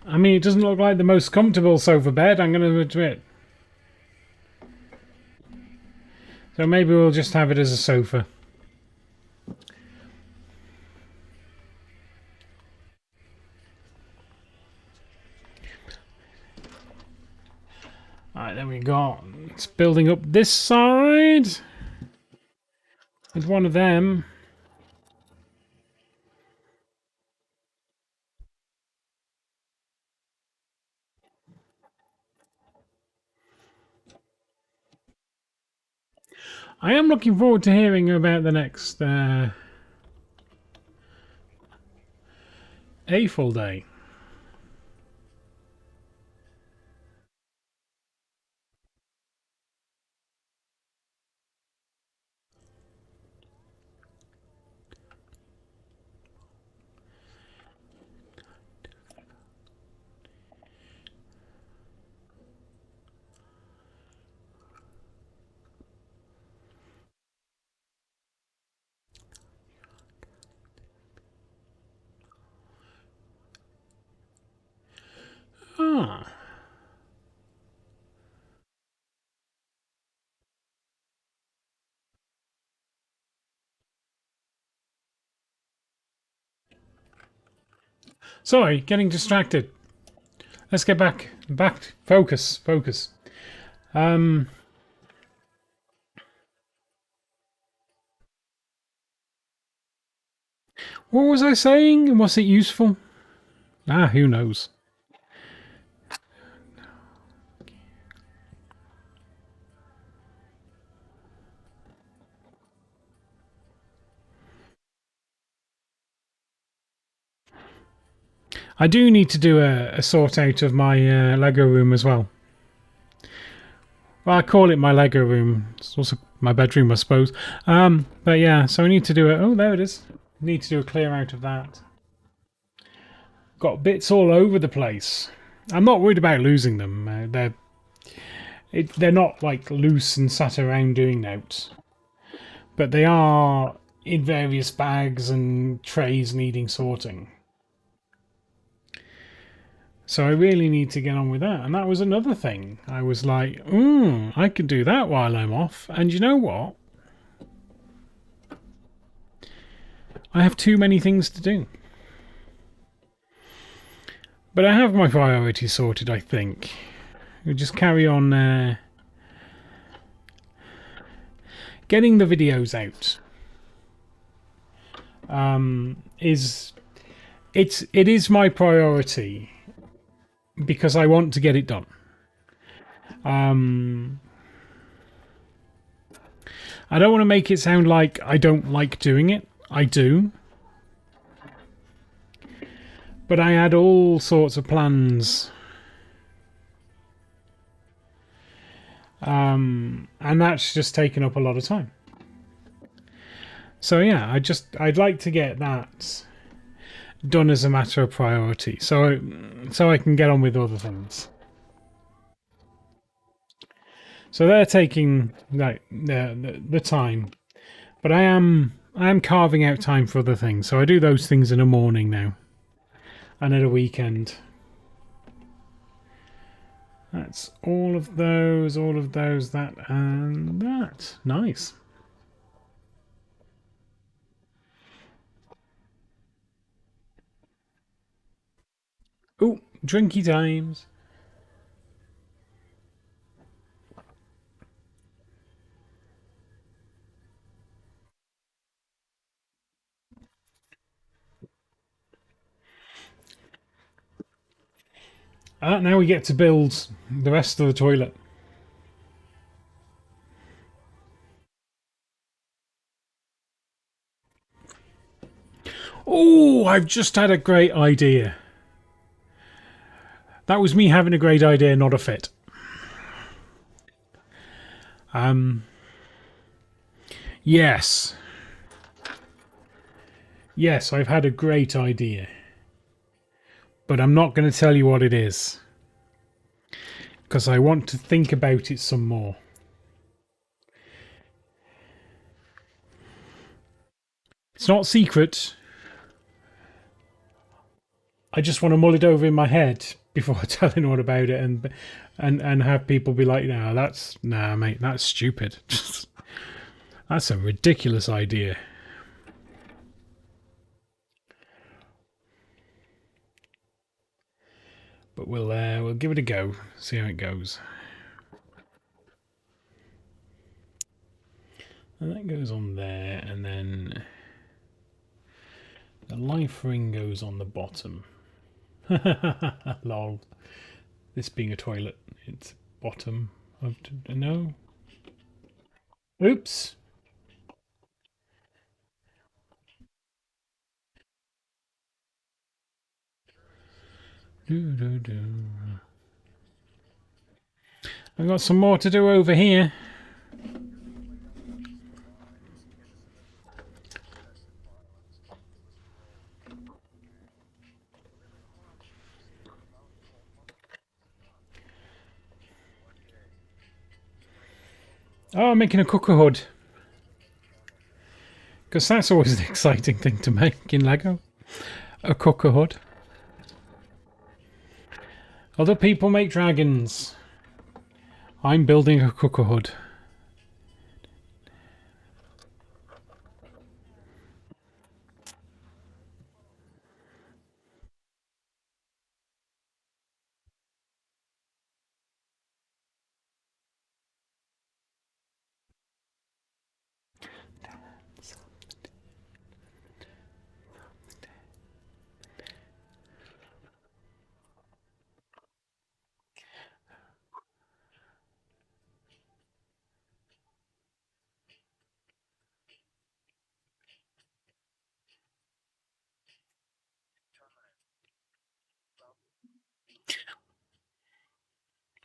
I mean, it doesn't look like the most comfortable sofa bed, I'm going to admit. So maybe we'll just have it as a sofa. Alright, then we got... It's building up this side. There's one of them. I am looking forward to hearing about the next April Day. Ah. Sorry, getting distracted. Let's get back. Focus. Focus. What was I saying? Was it useful? Ah, who knows? I do need to do a sort out of my Lego room as well. Well, I call it my Lego room. It's also my bedroom, I suppose. But yeah, so I need to do it. Oh, there it is. Need to do a clear out of that. Got bits all over the place. I'm not worried about losing them. They're not like loose and sat around doing notes, but they are in various bags and trays needing sorting. So I really need to get on with that. And that was another thing. I was like, I can do that while I'm off. And you know what? I have too many things to do. But I have my priorities sorted, I think. We'll just carry on getting the videos out. It is my priority because I want to get it done. I don't want to make it sound like I don't like doing it. I do. But I had all sorts of plans. And that's just taken up a lot of time. So yeah, I'd like to get that done as a matter of priority, so I can get on with other things. So they're taking like the time, but I am carving out time for other things. So I do those things in the morning now, and at a weekend. That's all of those, that, and that. Nice. Oh, drinky times. Now we get to build the rest of the toilet. Oh, I've just had a great idea. That was me having a great idea, not a fit. Yes. Yes, I've had a great idea. But I'm not going to tell you what it is. Because I want to think about it some more. It's not secret. I just want to mull it over in my head before telling anyone about it, and have people be like, "No, that's nah, mate, that's stupid. That's a ridiculous idea." But we'll give it a go, see how it goes. And that goes on there, and then the life ring goes on the bottom. Lol. This being a toilet, it's bottom of no. Oops. I've got some more to do over here. Oh, I'm making a cooker hood. Because that's always the exciting thing to make in Lego. A cooker hood. Other people make dragons. I'm building a cooker hood.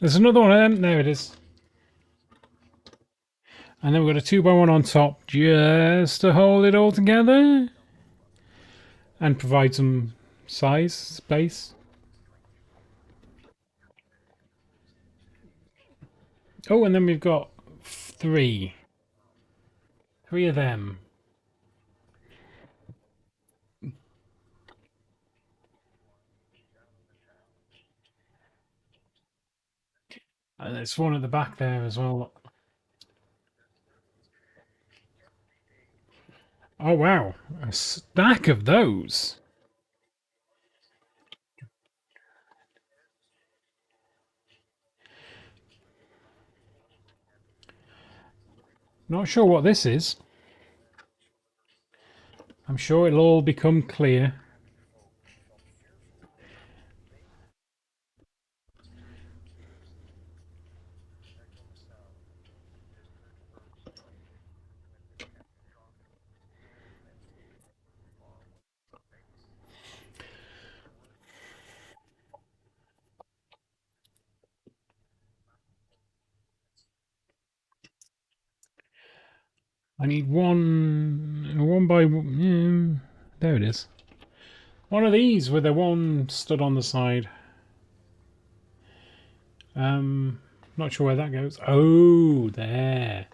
There's another one of them. There it is. And then we've got a 2x1 on top just to hold it all together and provide some size, space. Oh, and then we've got three. Three of them. And there's one at the back there as well. Oh, wow. A stack of those. Not sure what this is. I'm sure it'll all become clear. I need one by one. There it is. One of these with the one stood on the side. Not sure where that goes. Oh, there.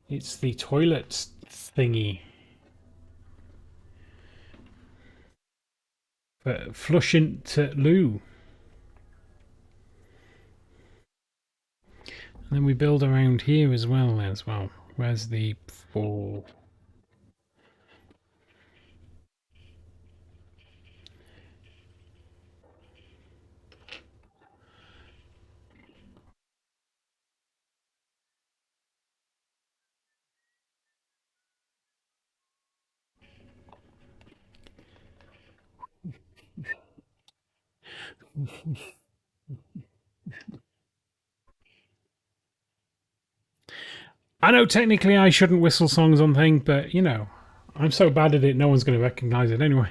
It's the toilet thingy. For flushing to loo. And then we build around here as well. Where's the four? I know technically I shouldn't whistle songs on thing, but you know, I'm so bad at it, no one's going to recognize it anyway.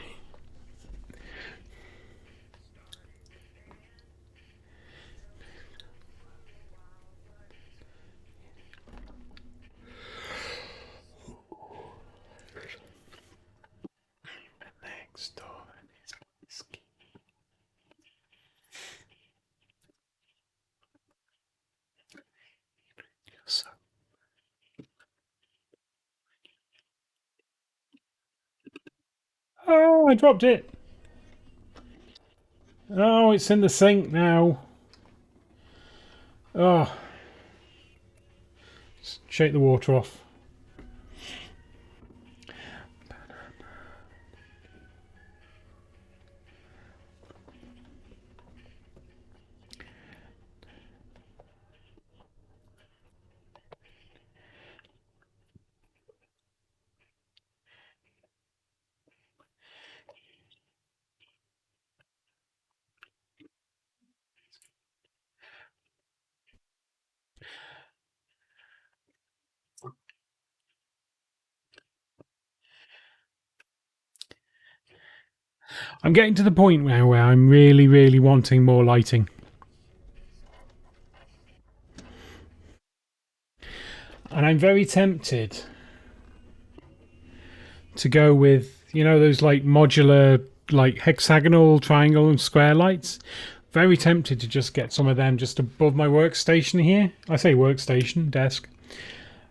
Next door is whiskey. So I dropped it. Oh, it's in the sink now. Oh, shake the water off. I'm getting to the point now where I'm really, really wanting more lighting. And I'm very tempted to go with, you know, those like modular, like hexagonal, triangle, and square lights. Very tempted to just get some of them just above my workstation here. I say workstation, desk.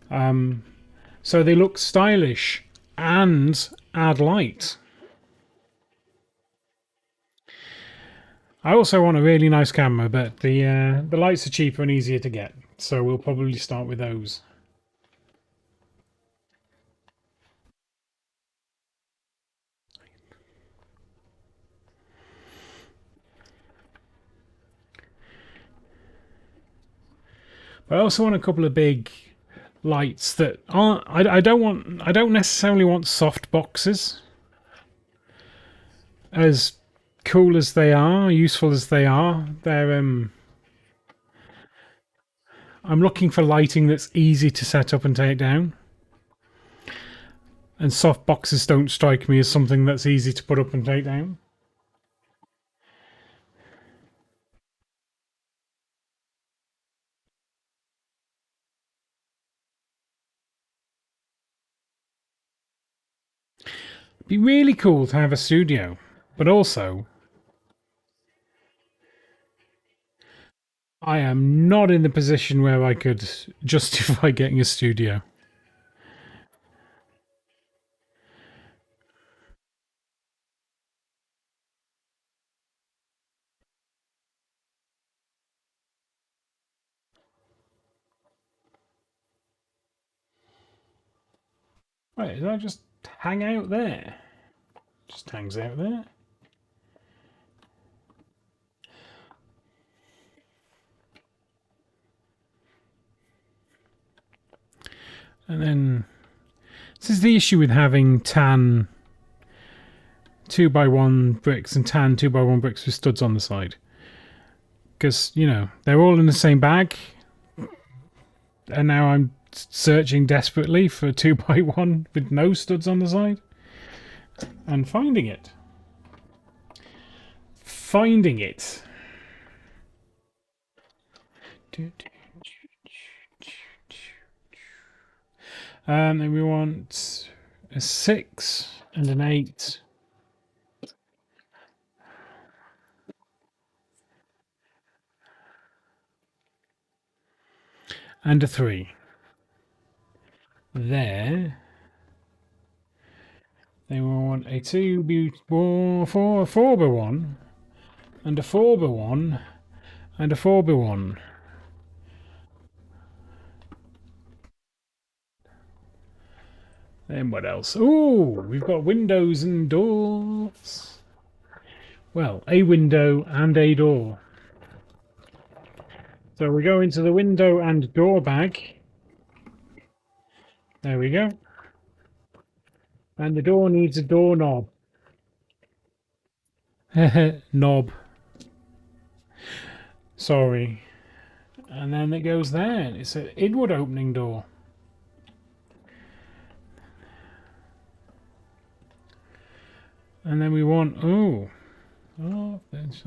So they look stylish and add light. I also want a really nice camera, but the lights are cheaper and easier to get. So we'll probably start with those. But I also want a couple of big lights that aren't. I don't want. I don't necessarily want soft boxes. As cool as they are, useful as they are, they're. I'm looking for lighting that's easy to set up and take down. And soft boxes don't strike me as something that's easy to put up and take down. It'd be really cool to have a studio, but also I am not in the position where I could justify getting a studio. Right, did I just hang out there? Just hangs out there. And then this is the issue with having tan 2x1 bricks and tan 2x1 bricks with studs on the side. Because, you know, they're all in the same bag. And now I'm searching desperately for 2x1 with no studs on the side. And finding it. Finding it. And then we want a 6 and an 8. And a 3. There. Then we want a 2, 4, 4x1, and a 4x1, and a 4x1. Then what else? Ooh, we've got windows and doors. Well, a window and a door. So we go into the window and door bag. There we go. And the door needs a doorknob. Knob. Sorry. And then it goes there. It's an inward opening door. And then we want, oh, there's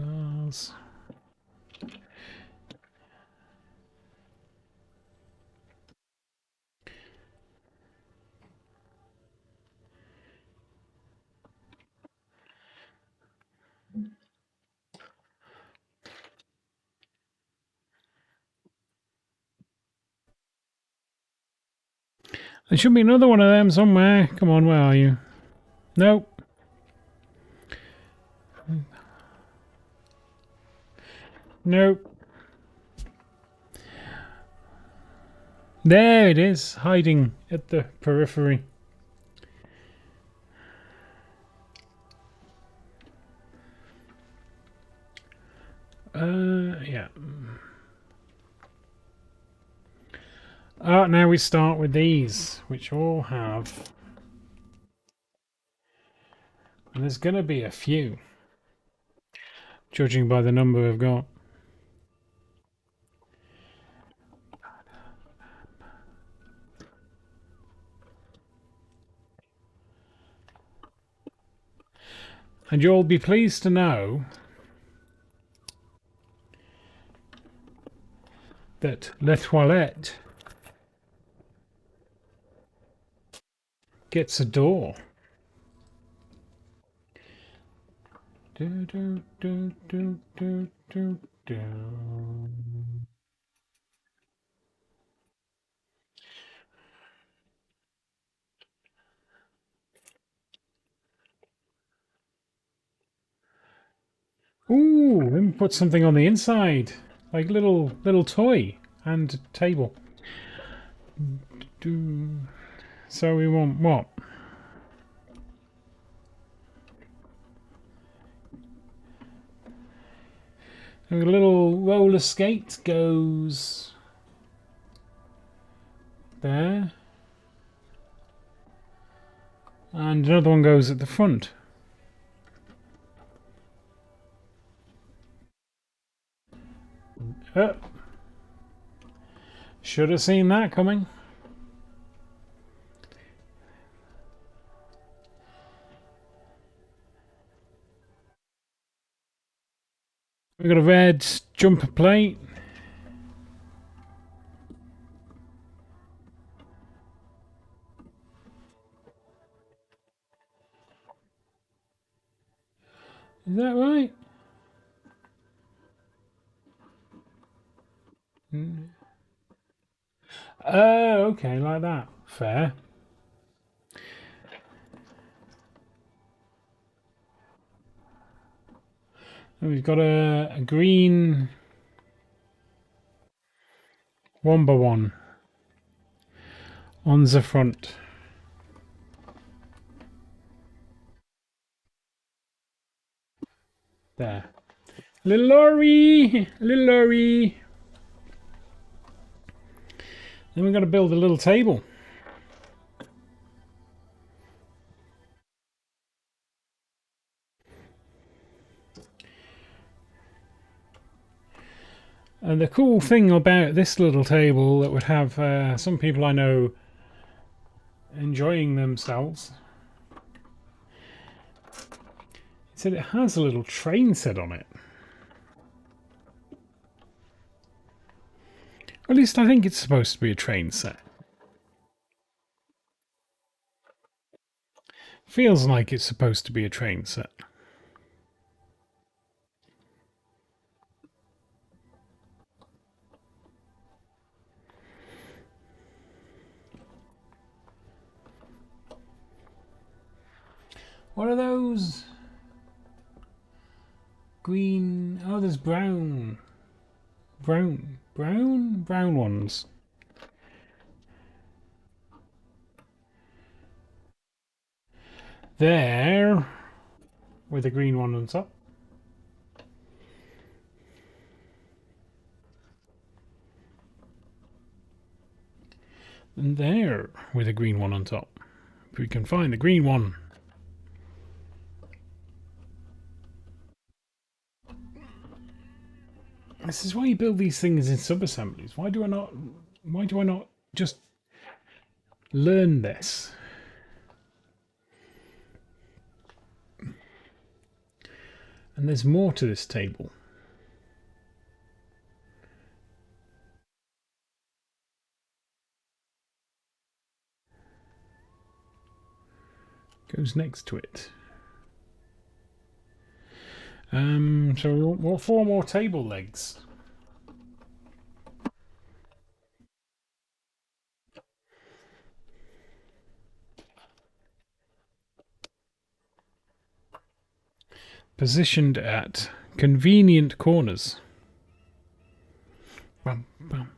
there should be another one of them somewhere. Come on, where are you? Nope. Nope. There it is, hiding at the periphery. Yeah. Now we start with these, which all have... And there's going to be a few, judging by the number we've got. And you'll be pleased to know that La Toilette gets a door. Do, do, do, do, do, do, do. Ooh, let me put something on the inside, like little toy and table. So we want what? A little roller skate goes there, and another one goes at the front. Should have seen that coming. We've got a red jumper plate. Is that right? Oh, okay, like that. Fair. And we've got a green 1x1 on the front. There. Little lorry! Little lorry! Then we've got to build a little table. And the cool thing about this little table that would have some people I know enjoying themselves is that it has a little train set on it. At least I think it's supposed to be a train set. Feels like it's supposed to be a train set. What are those? Green. Oh, there's brown. Brown ones. There, with a green one on top. And there, with a green one on top. If we can find the green one. This is why you build these things in sub-assemblies. Why do I not just learn this? And there's more to this table. Goes next to it. So we want 4 more table legs. Positioned at convenient corners. Bum, bum.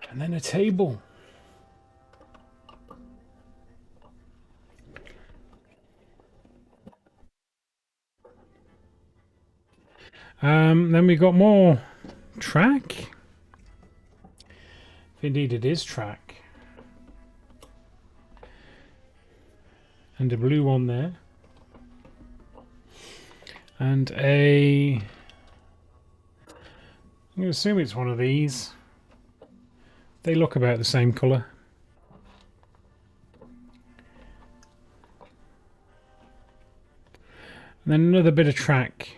And then a table. Then we got more track. If indeed it is track. And a blue one there. And a... I'm going to assume it's one of these. They look about the same colour. And then another bit of track.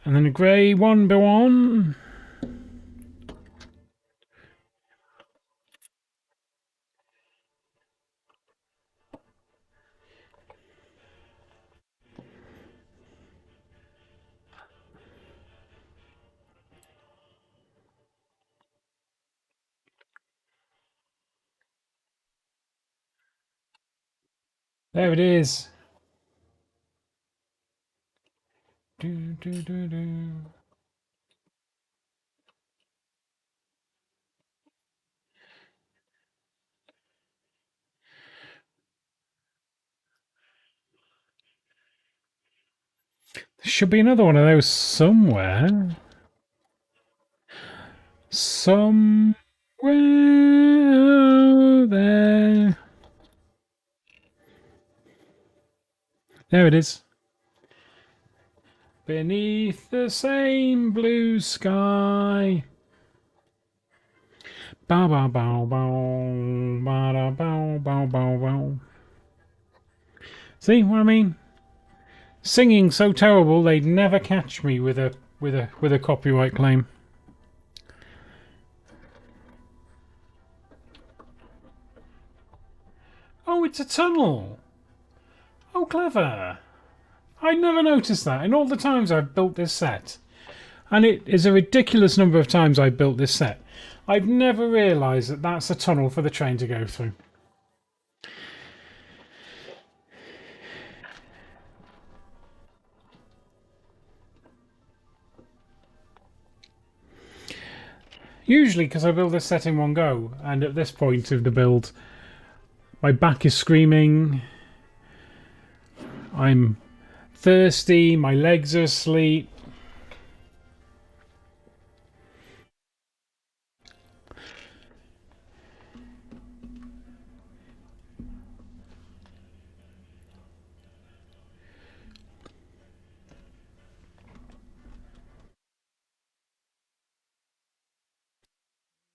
And then a grey one go on. There it is. Do, do, do, do. There should be another one of those somewhere. Somewhere there. There it is. Beneath the same blue sky. Bow bow bow bow bow bow bow bow bow. See what I mean? Singing so terrible they'd never catch me with a copyright claim. Oh, it's a tunnel. Oh, clever. I never noticed that in all the times I've built this set. And it is a ridiculous number of times I've built this set. I've never realised that that's a tunnel for the train to go through. Usually because I build this set in one go, and at this point of the build, my back is screaming, I'm thirsty, my legs are asleep.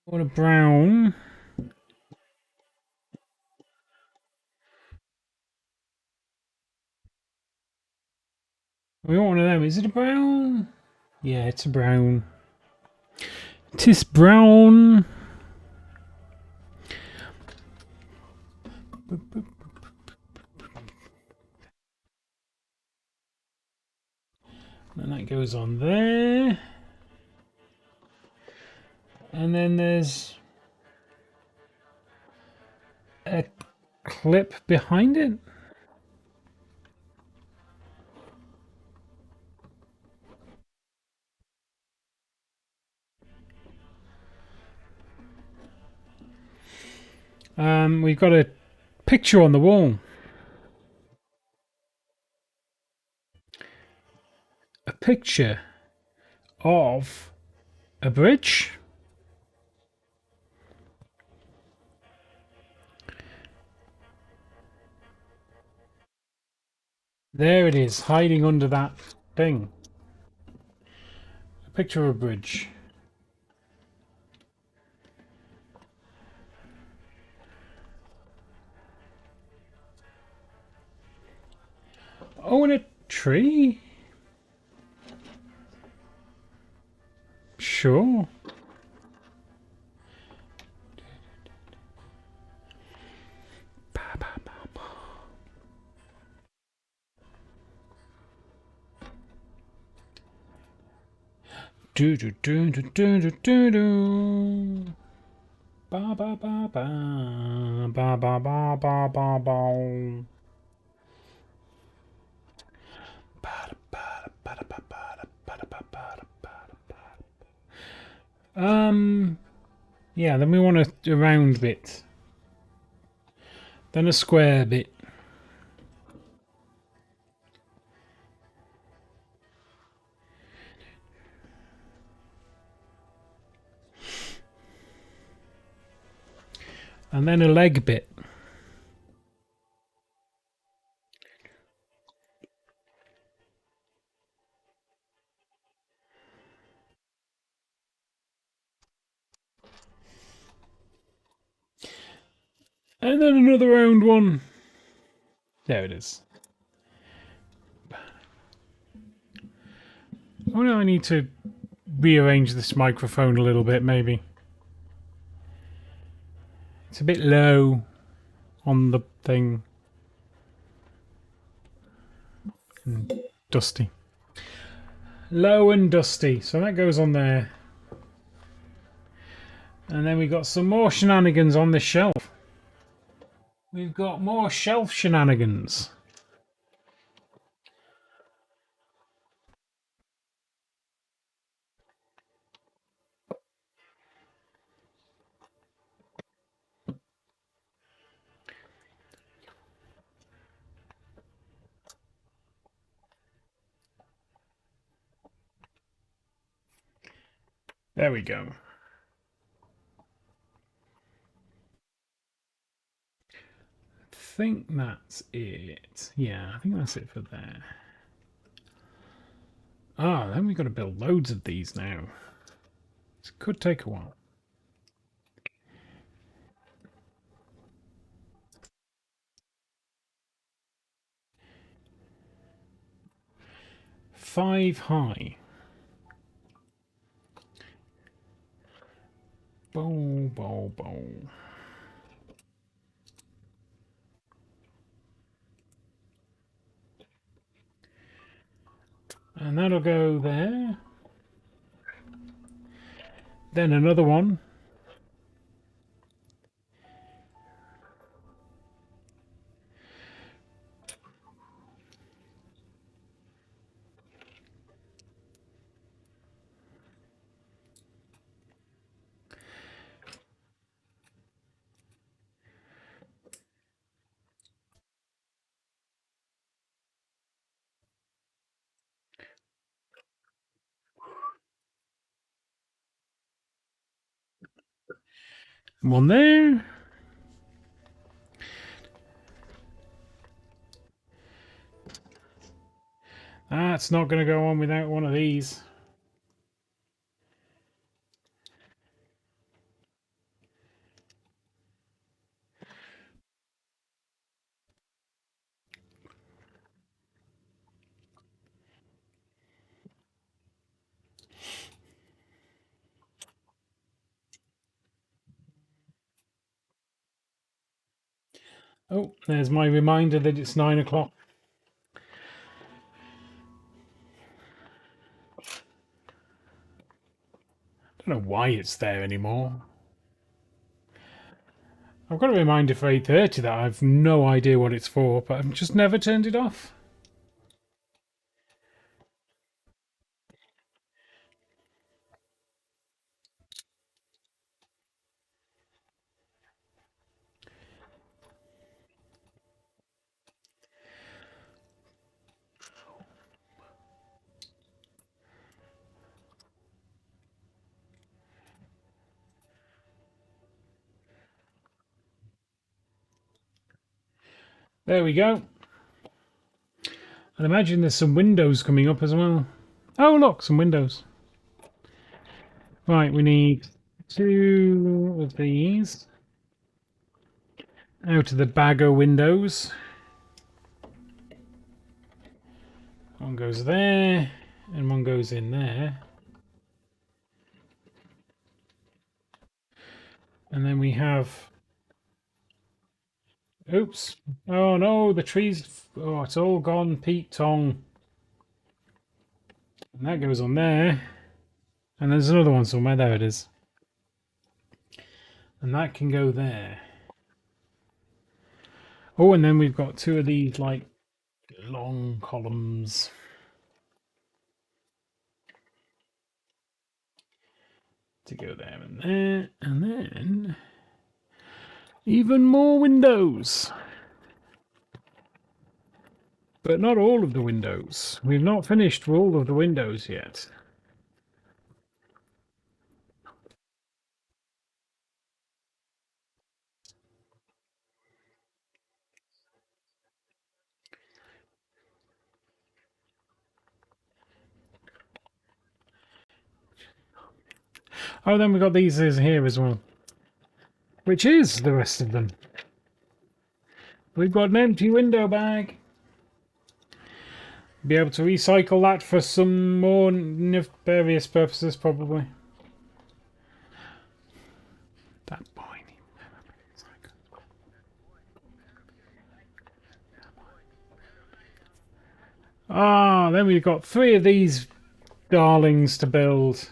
What a brown. We want one of them. Is it a brown? Yeah, it's a brown. Tis brown. And that goes on there. And then there's a clip behind it. We've got a picture on the wall. A picture of a bridge. There it is, hiding under that thing. A picture of a bridge. Oh, and a tree? Sure. Do do do do do do do do. Ba ba ba ba ba ba ba ba ba ba. Yeah, then we want a round bit. Then a square bit. And then a leg bit. And then another round one. There it is. Oh no, I need to rearrange this microphone a little bit, maybe. It's a bit low on the thing. And dusty. Low and dusty. So that goes on there. And then we got some more shenanigans on this shelf. We've got more shelf shenanigans. There we go. I think that's it. Yeah, I think that's it for there. Ah, then we've got to build loads of these now. This could take a while. Five high. Bow, bow, bow. And that'll go there. Then another one. One there. That's not going to go on without one of these. Oh, there's my reminder that it's 9 o'clock. I don't know why it's there anymore. I've got a reminder for 8:30 that I've no idea what it's for, but I've just never turned it off. There we go. And imagine there's some windows coming up as well. Oh, look, some windows. Right, we need 2 of these out of the bagger windows. One goes there, and one goes in there. And then we have... Oops. Oh no, the trees... Oh, it's all gone Pete Tong. And that goes on there. And there's another one somewhere. There it is. And that can go there. Oh, and then we've got two of these, like, long columns. To go there and there. And then even more windows. But not all of the windows. We've not finished all of the windows yet. Oh, then we've got these here as well. Which is the rest of them. We've got an empty window bag. Be able to recycle that for some more nefarious purposes, probably. That boy. Ah, then we've got three of these darlings to build.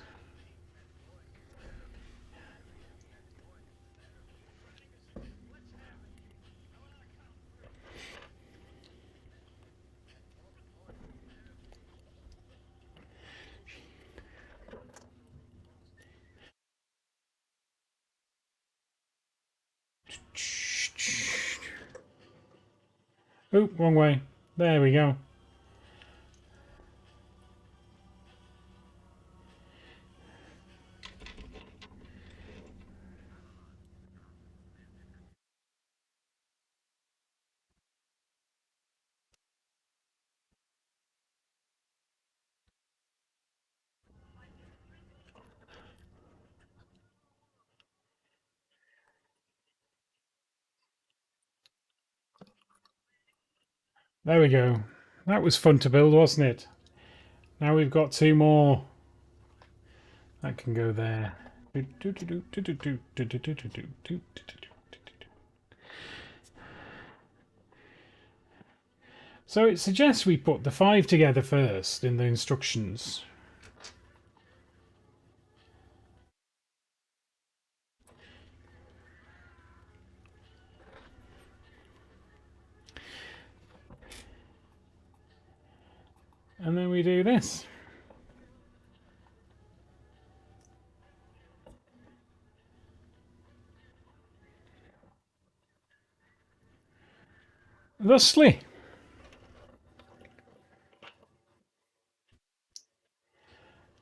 Oh, wrong way. There we go. There we go. That was fun to build, wasn't it? Now we've got two more. That can go there. So it suggests we put the 5 together first in the instructions. And then we do this. Thusly.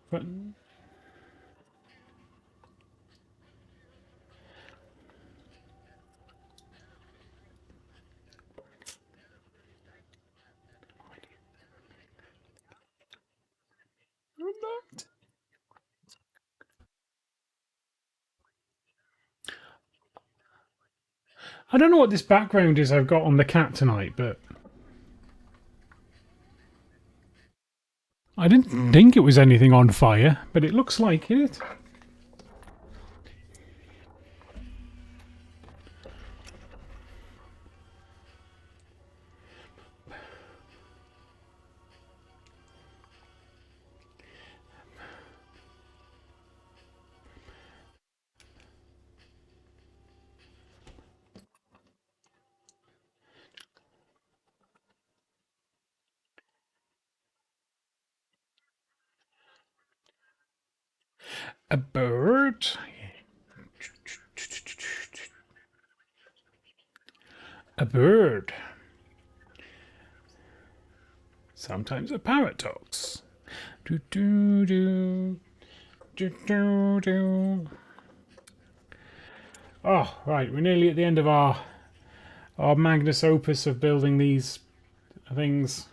But I don't know what this background is I've got on the cat tonight, but I didn't think it was anything on fire, but it looks like it. A bird. A bird. Sometimes a parrot talks. Do do do do do do. Oh, right, we're nearly at the end of our magnus opus of building these things.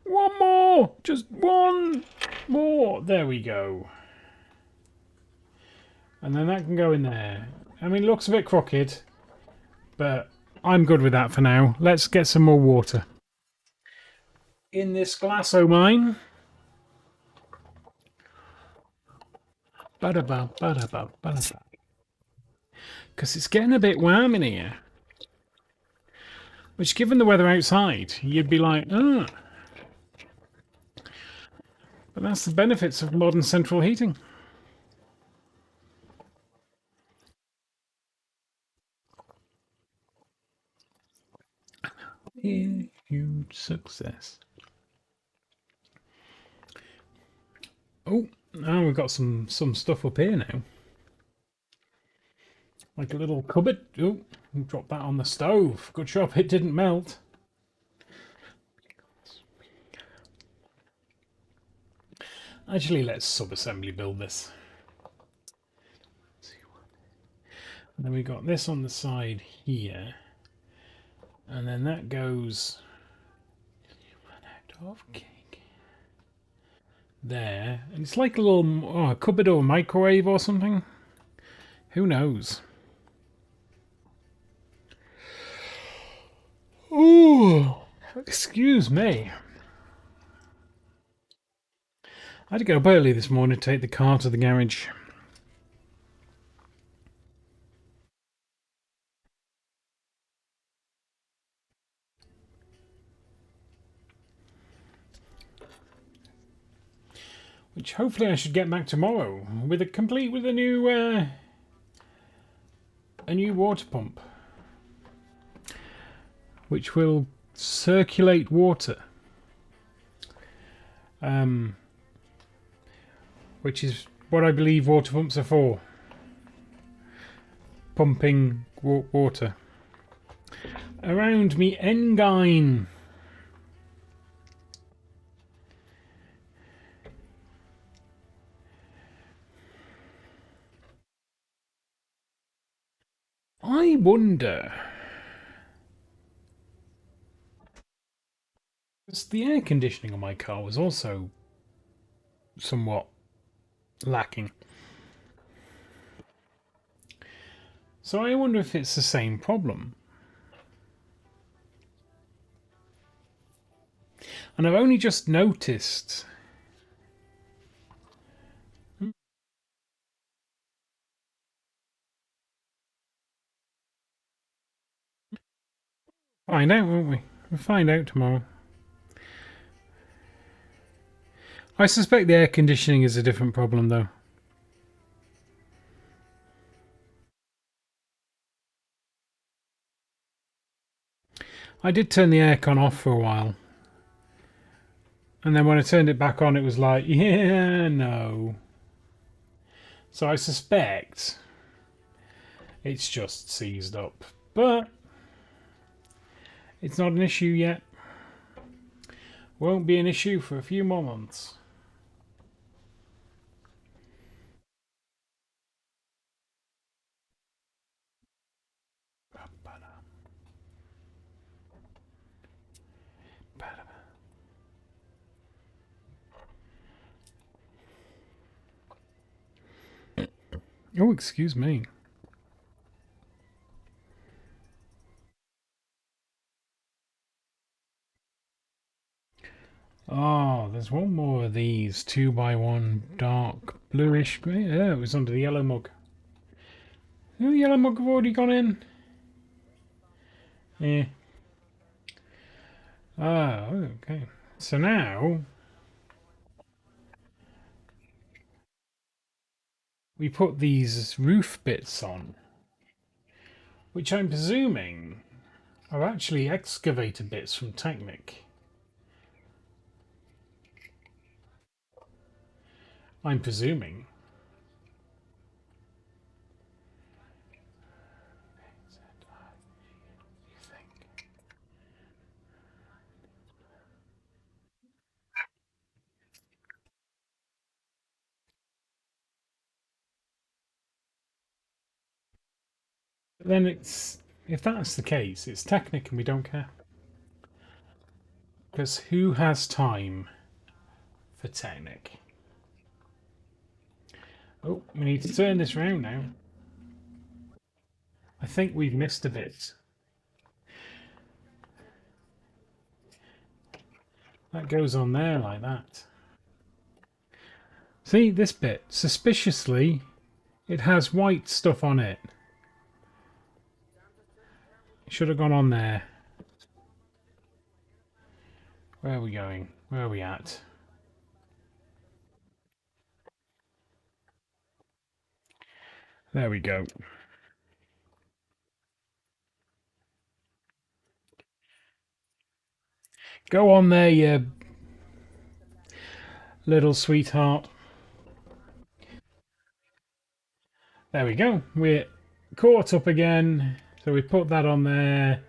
One more! Just one more! There we go. And then that can go in there. I mean, it looks a bit crooked, but I'm good with that for now. Let's get some more water. In this glasso mine. Ba-da-ba, ba-da-ba, ba-da-ba. Because it's getting a bit warm in here. Which, given the weather outside, you'd be like, ah. But that's the benefits of modern central heating. Huge success. Oh, now we've got some stuff up here now. Like a little cupboard. Oh, drop that on the stove. Good job it didn't melt. Actually, let's sub-assembly build this. And then we got this on the side here. And then that goes out of cake there. And it's like a little cupboard or microwave or something. Who knows? Ooh, excuse me. I had to get up early this morning to take the car to the garage. Which hopefully I should get back tomorrow with a new water pump, which will circulate water, which is what I believe water pumps are for, pumping water around me engine. I wonder, because the air conditioning on my car was also somewhat lacking. So I wonder if it's the same problem. And I've only just noticed. Find out, won't we? We'll find out tomorrow. I suspect the air conditioning is a different problem, though. I did turn the aircon off for a while. And then when I turned it back on, it was like, yeah, no. So I suspect it's just seized up. But it's not an issue yet. Won't be an issue for a few more months. Oh, excuse me. Oh, there's one more of these 2x1 dark bluish. Yeah, it was under the yellow mug. Oh, the yellow mug have already gone in. Yeah. Ah, okay. So now we put these roof bits on, which I'm presuming are actually excavator bits from Technic. I'm presuming. But then if that's the case, it's Technic and we don't care. Because who has time for Technic? Oh, we need to turn this round now. I think we've missed a bit. That goes on there like that. See, this bit, suspiciously, it has white stuff on it. It should have gone on there. Where are we going? Where are we at? There we go. Go on there, you little sweetheart. There we go. We're caught up again. So we put that on there.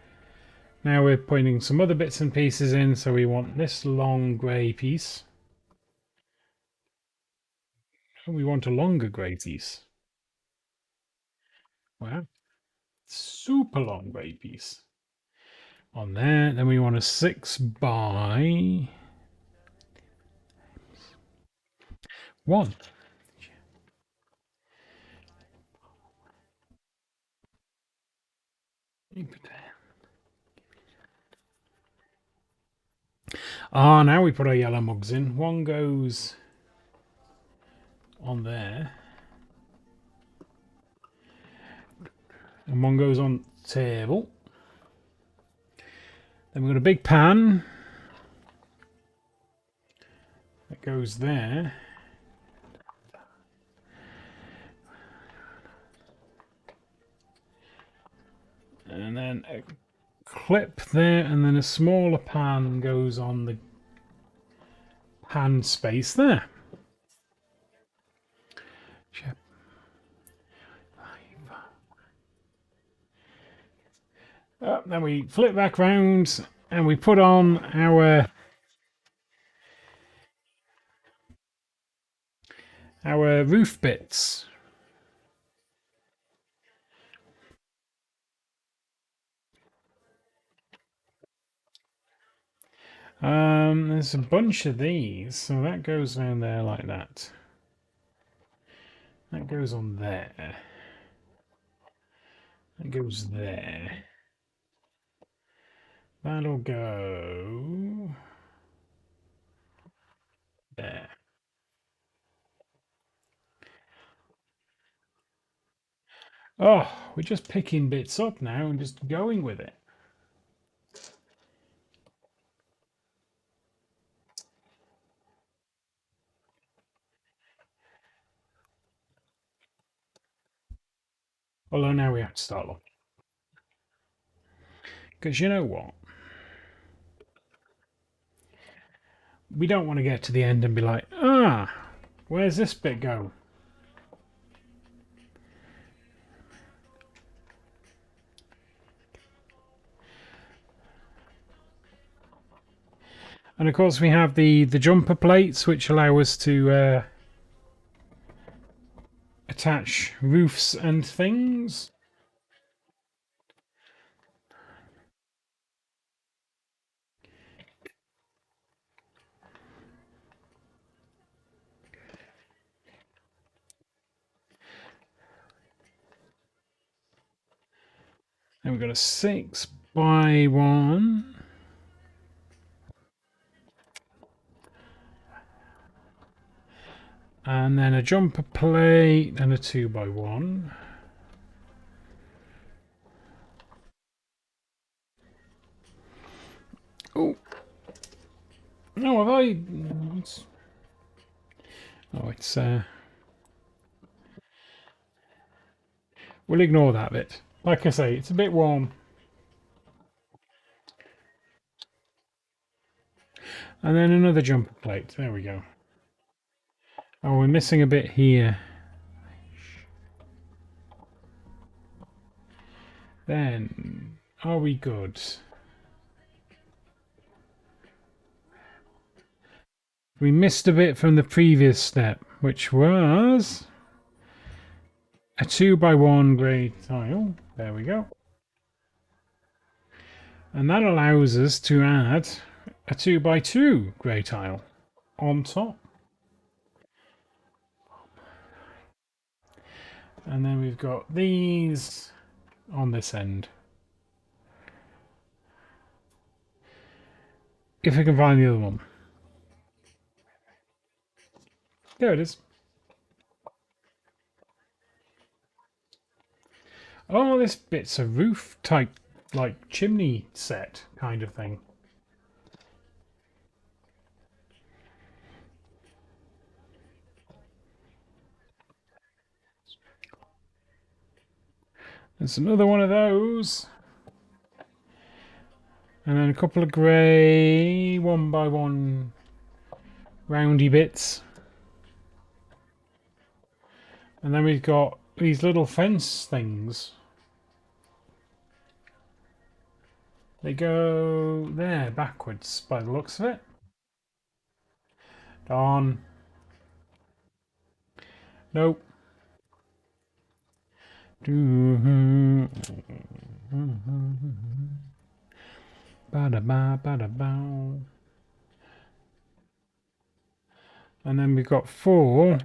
Now we're putting some other bits and pieces in. So we want this long grey piece. And we want a longer grey piece. Wow. Super long grey piece. On there. Then we want a 6 by 1. Ah, now we put our yellow mugs in. One goes on there. And one goes on the table. Then we've got a big pan. That goes there. And then a clip there, and then a smaller pan goes on the pan space there. Then we flip back round and we put on our roof bits. There's a bunch of these, so that goes down there like that. That goes on there. That goes there. That'll go there. Oh, we're just picking bits up now and just going with it. Although now we have to start looking. Because you know what? We don't want to get to the end and be like, where's this bit go? And of course we have the jumper plates which allow us to attach roofs and things. And we've got a 6 by 1. And then a jumper plate and a 2 by 1. Oh. No, have I... it's... We'll ignore that bit. Like I say, it's a bit warm. And then another jumper plate. There we go. Oh, we're missing a bit here. Then, are we good? We missed a bit from the previous step, which was a 2 by 1 grey tile. There we go. And that allows us to add a 2 by 2 grey tile on top. And then we've got these on this end. If we can find the other one. There it is. Oh, this bit's a roof type, like chimney set kind of thing. There's another one of those. And then a couple of grey, one by one, roundy bits. And then we've got these little fence things. They go there, backwards, by the looks of it. Darn. Nope. Ba-da-ba, ba-da-bow. And then we've got 4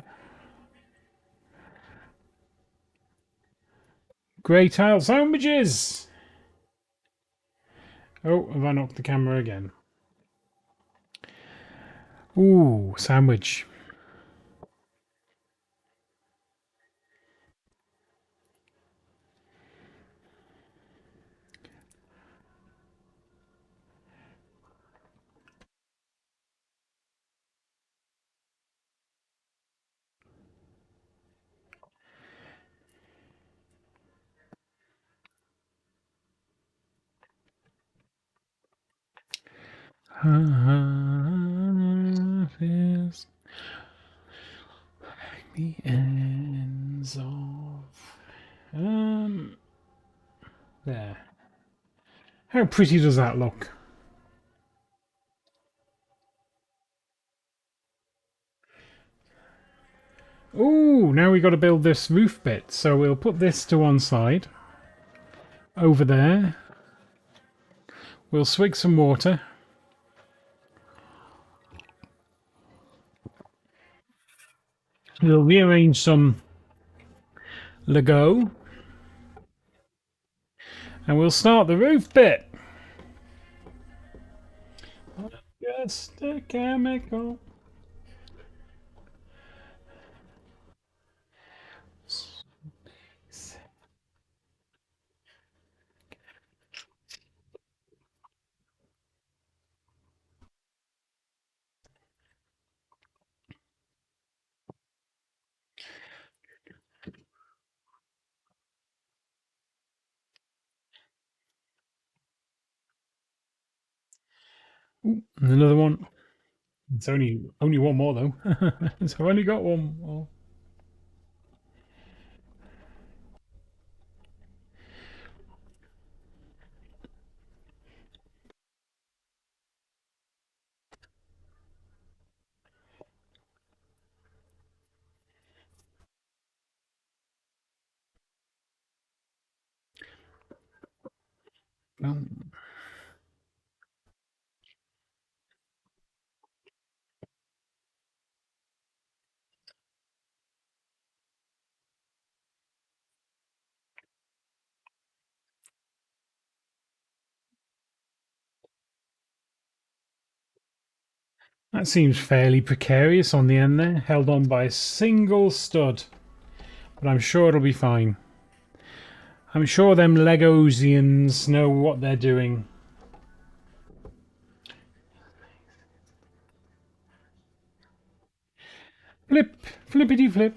grey tile sandwiches. Oh, have I knocked the camera again? Ooh, sandwich. Harvest the ends of there. How pretty does that look? Ooh, now we got to build this roof bit. So we'll put this to one side. Over there. We'll swig some water. We'll rearrange some Lego. And we'll start the roof bit. Just a chemical. Ooh, another one. It's only one more though. So I've only got one more. That seems fairly precarious on the end there, held on by a single stud. But I'm sure it'll be fine. I'm sure them Legosians know what they're doing. Flip, flippity flip.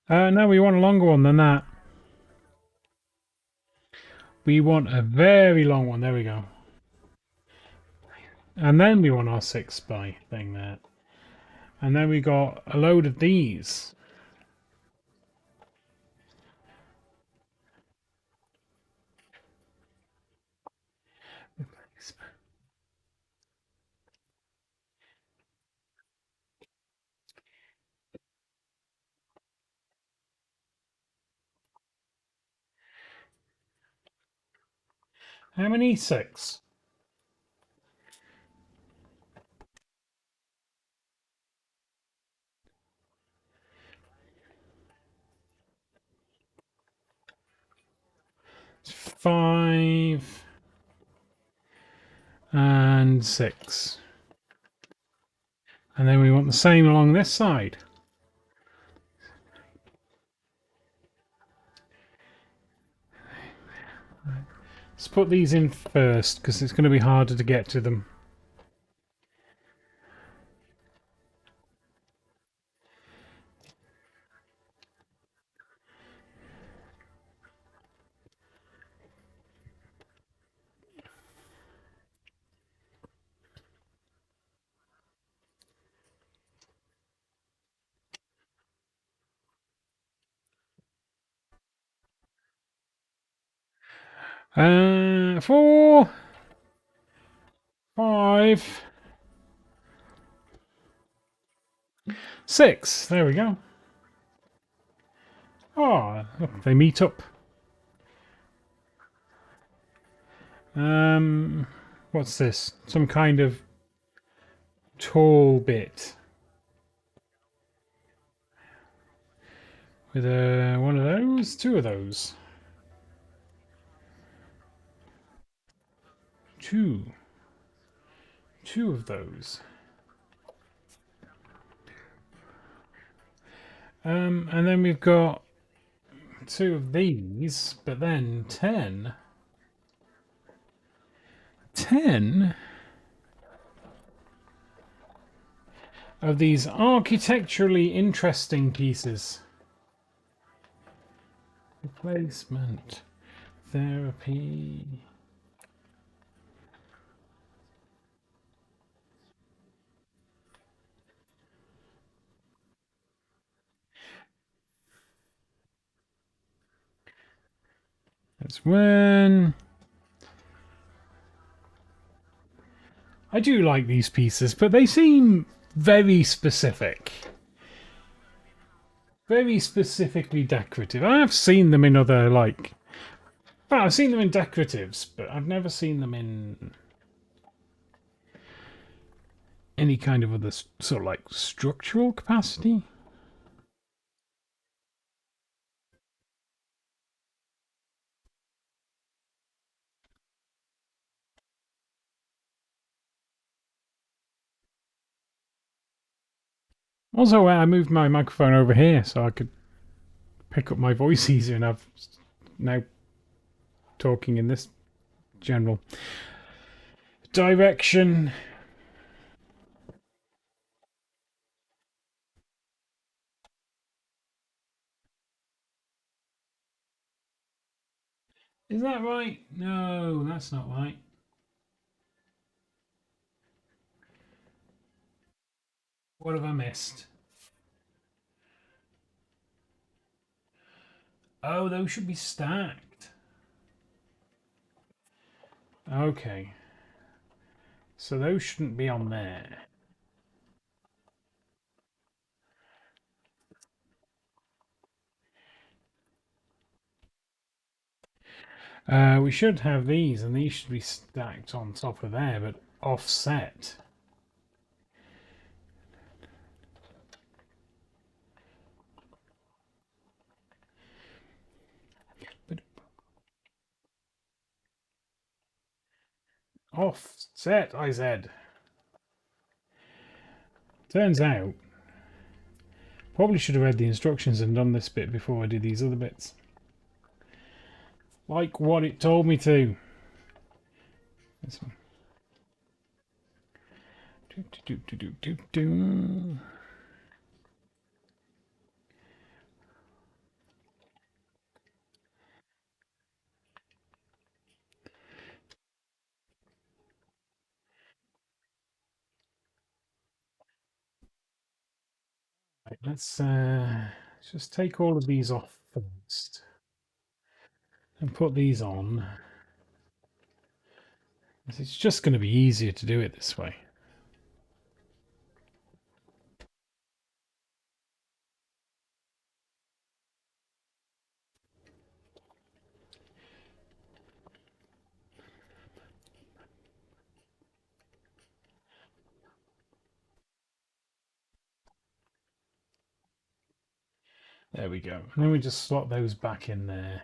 No, we want a longer one than that. We want a very long one. There we go. And then we want our 6 by thing there. And then we got a load of these. How many? 6. 5 and 6. And then we want the same along this side. Let's put these in first because it's going to be harder to get to them. Four, 5, 6. There we go. Oh, look, they meet up. What's this? Some kind of tall bit with one of those, two of those, two of those. And then we've got 2 of these, but then 10 of these architecturally interesting pieces. Replacement therapy. That's when I do like these pieces, but they seem very specific. Very specifically decorative. I have seen them in other, like... Well, I've seen them in decoratives, but I've never seen them in any kind of other sort of like structural capacity. Also, I moved my microphone over here so I could pick up my voice easier, and I've now talking in this general direction. Is that right? No, that's not right. What have I missed? Oh, those should be stacked. Okay. So those shouldn't be on there. We should have these, and these should be stacked on top of there, but offset. But offset, I said. Turns out, probably should have read the instructions and done this bit before I did these other bits. Like what it told me to. This one. Right, let's just take all of these off first and put these on. It's just going to be easier to do it this way. There we go. And then we just slot those back in there.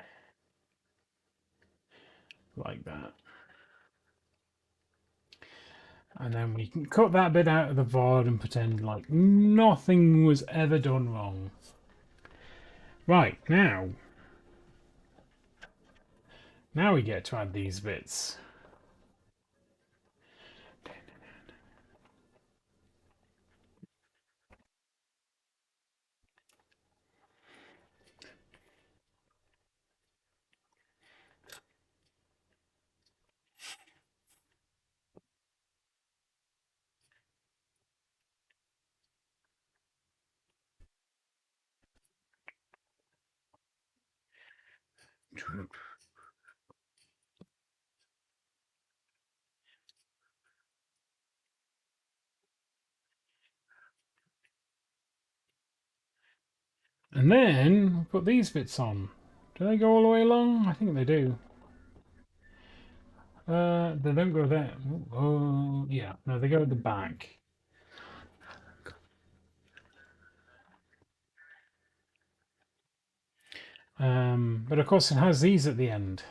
like that. And then we can cut that bit out of the VOD and pretend like nothing was ever done wrong. Right, now we get to add these bits. And then put these bits on. Do they go all the way along? I think they do. They don't go there. Oh, yeah. No, they go at the back. But of course it has these at the end.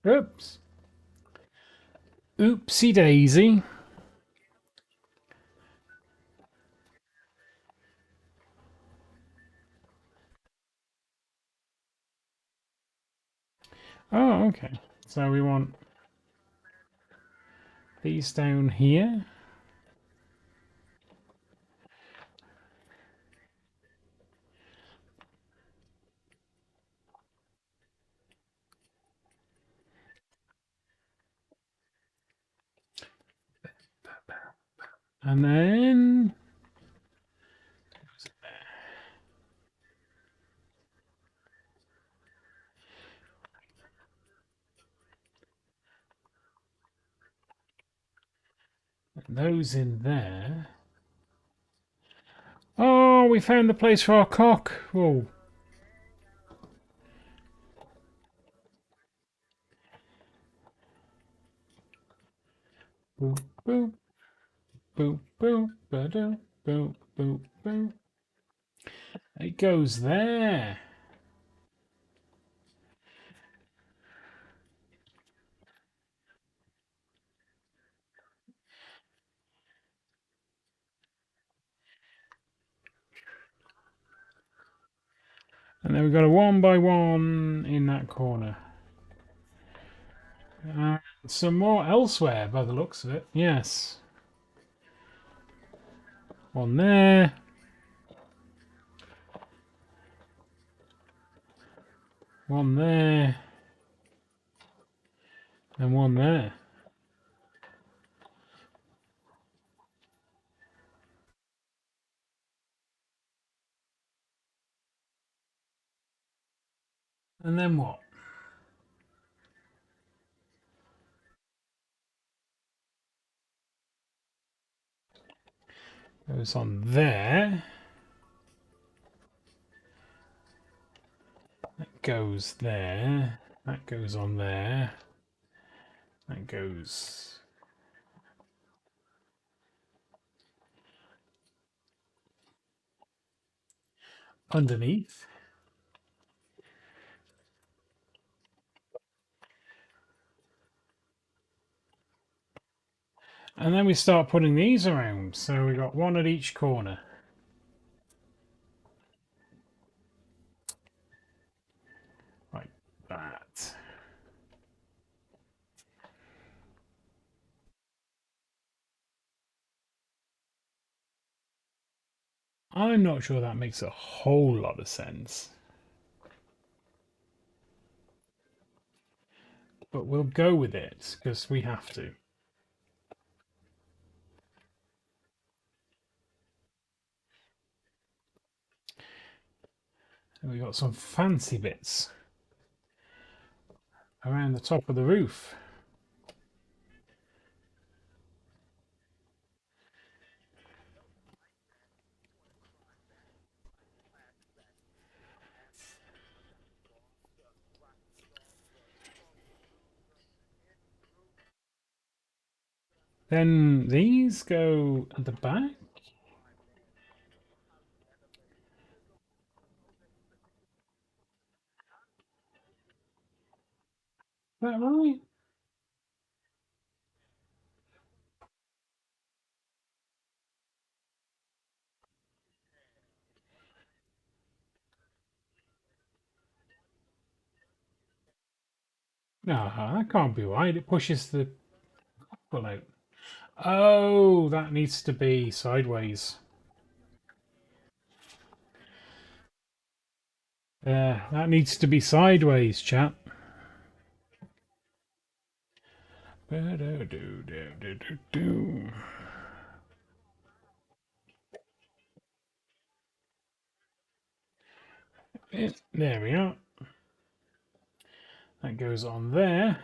Oops. Oopsie daisy. Oh, okay. So we want these down here. And then those in there. Oh, we found the place for our cock. Whoa. Boop, boop, boop, boop, ba-doo, boop, boop, boop. It goes there. And then we've got a 1 by 1 in that corner. Some more elsewhere by the looks of it. Yes. One there. One there. And one there. And then what? Goes on there. That goes there. That goes on there. That goes underneath. And then we start putting these around. So we got one at each corner. Like that. I'm not sure that makes a whole lot of sense. But we'll go with it because we have to. And we got some fancy bits around the top of the roof. Then these go at the back. that right? No, that can't be right. It pushes the pull out. Oh, that needs to be sideways. That needs to be sideways, chap. There we are. That goes on there.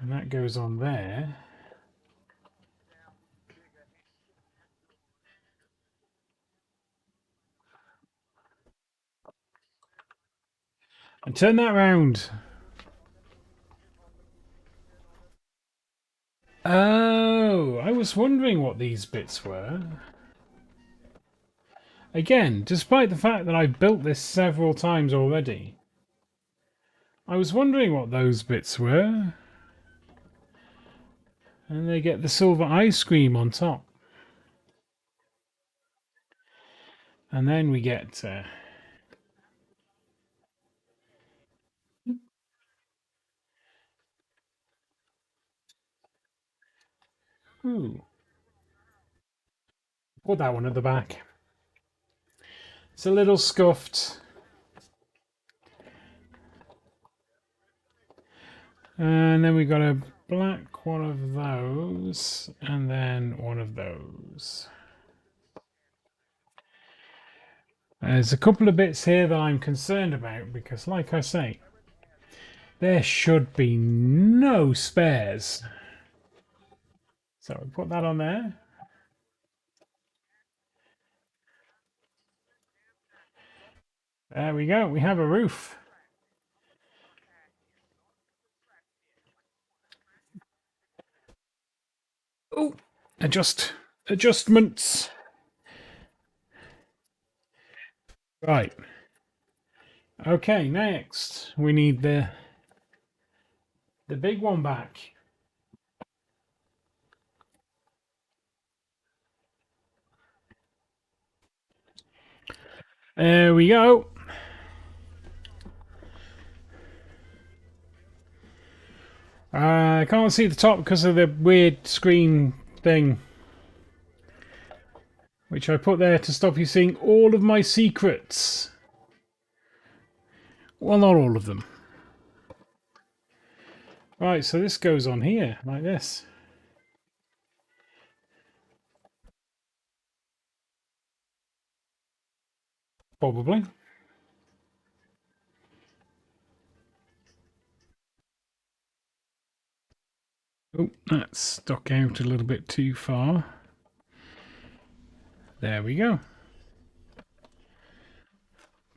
And that goes on there. And turn that round. Oh, I was wondering what these bits were. Again, despite the fact that I've built this several times already, I was wondering what those bits were. And they get the silver ice cream on top. And then we get... ooh, put that one at the back. It's a little scuffed. And then we got a black one of those. And then one of those. There's a couple of bits here that I'm concerned about because, like I say, there should be no spares. So we put that on there. There we go. We have a roof. Oh, adjustments. Right. Okay, next we need the big one back. There we go. I can't see the top because of the weird screen thing, which I put there to stop you seeing all of my secrets. Well, not all of them. Right, so this goes on here, like this. Probably. Oh, that's stuck out a little bit too far. There we go.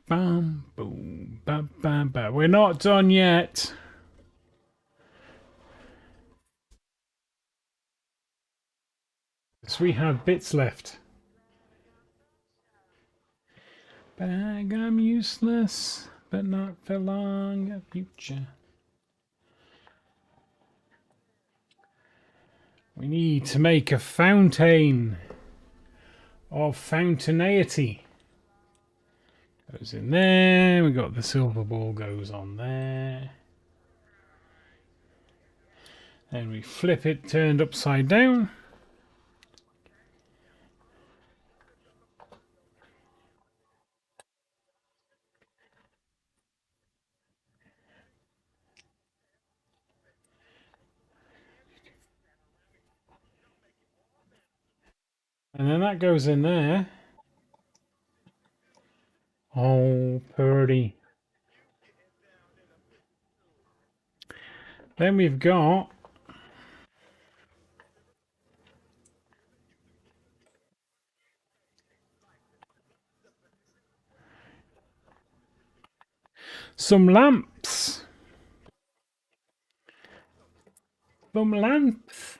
Bam, boom, bam, bam, bam. We're not done yet. So we have bits left. Bag, I'm useless, but not for long. A future. We need to make a fountain of fountainity. Goes in there. We got the silver ball goes on there. Then we flip it turned upside down. And then that goes in there. Oh, pretty. Then we've got some lamps. Some lamps.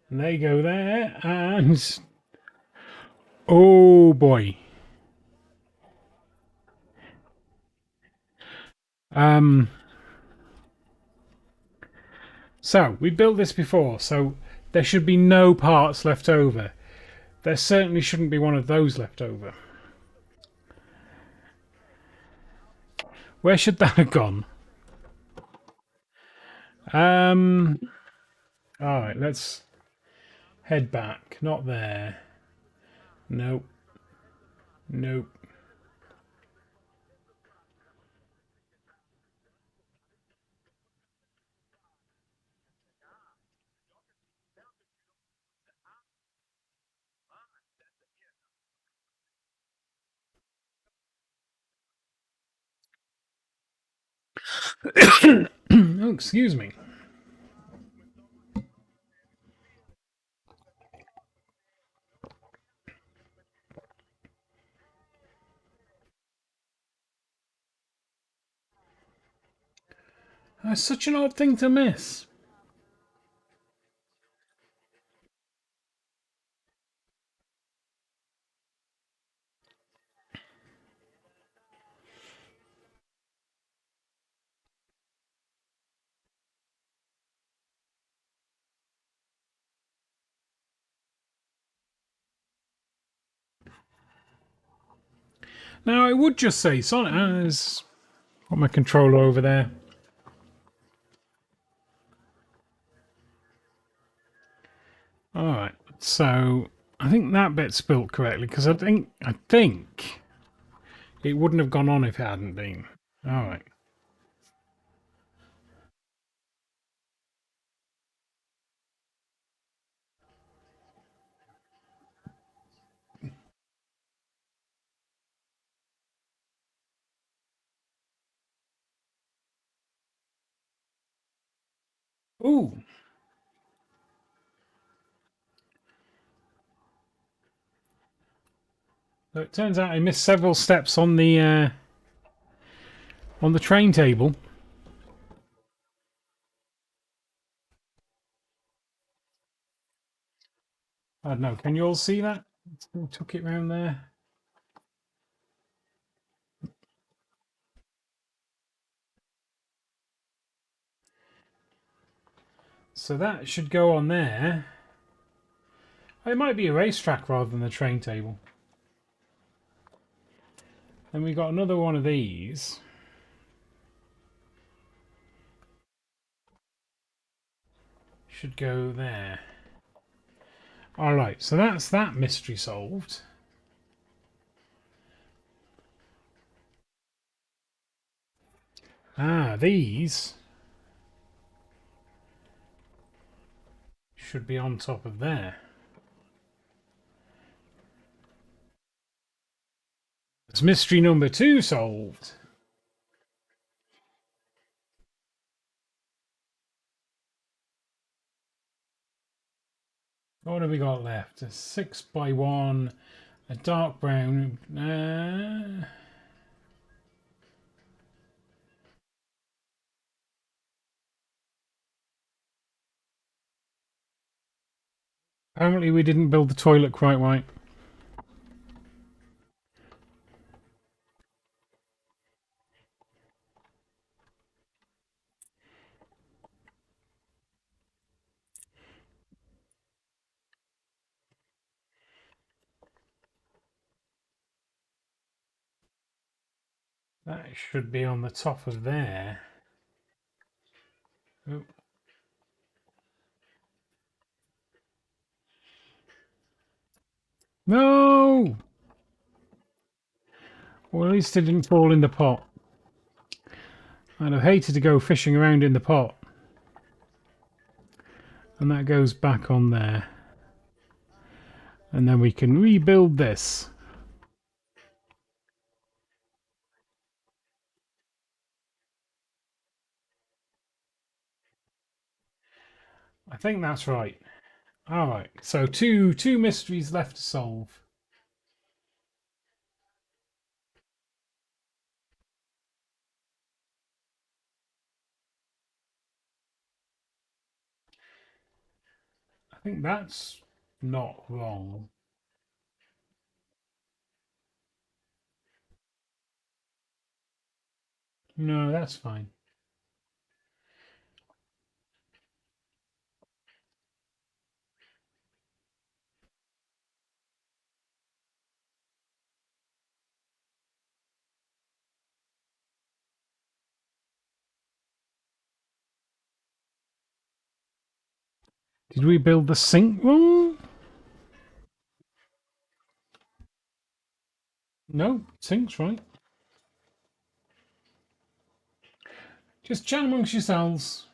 And they go there, and oh boy. Um, so we built this before, so there should be no parts left over. There certainly shouldn't be one of those left over. Where should that have gone? Um, all right, let's head back. Not there. Nope. Nope. Oh, excuse me. That's such an odd thing to miss. Now, I would just say Sonic has got my controller over there. All right, so I think that bit's built correctly because I think it wouldn't have gone on if it hadn't been. All right. Ooh. So it turns out I missed several steps on the train table. I don't know. Can you all see that? Took it round there. So that should go on there. It might be a racetrack rather than the train table. Then we got another one of these. Should go there. All right, so that's that mystery solved. Ah, these should be on top of there. It's mystery number 2 solved. What have we got left? A 6x1, a dark brown. Apparently, we didn't build the toilet quite right. That should be on the top of there. Oh. No! Well, at least it didn't fall in the pot. I'd have hated to go fishing around in the pot. And that goes back on there. And then we can rebuild this. I think that's right. All right. So two mysteries left to solve. think that's not wrong. No, that's fine. Did we build the sink wrong? No, sink's right. Just chat amongst yourselves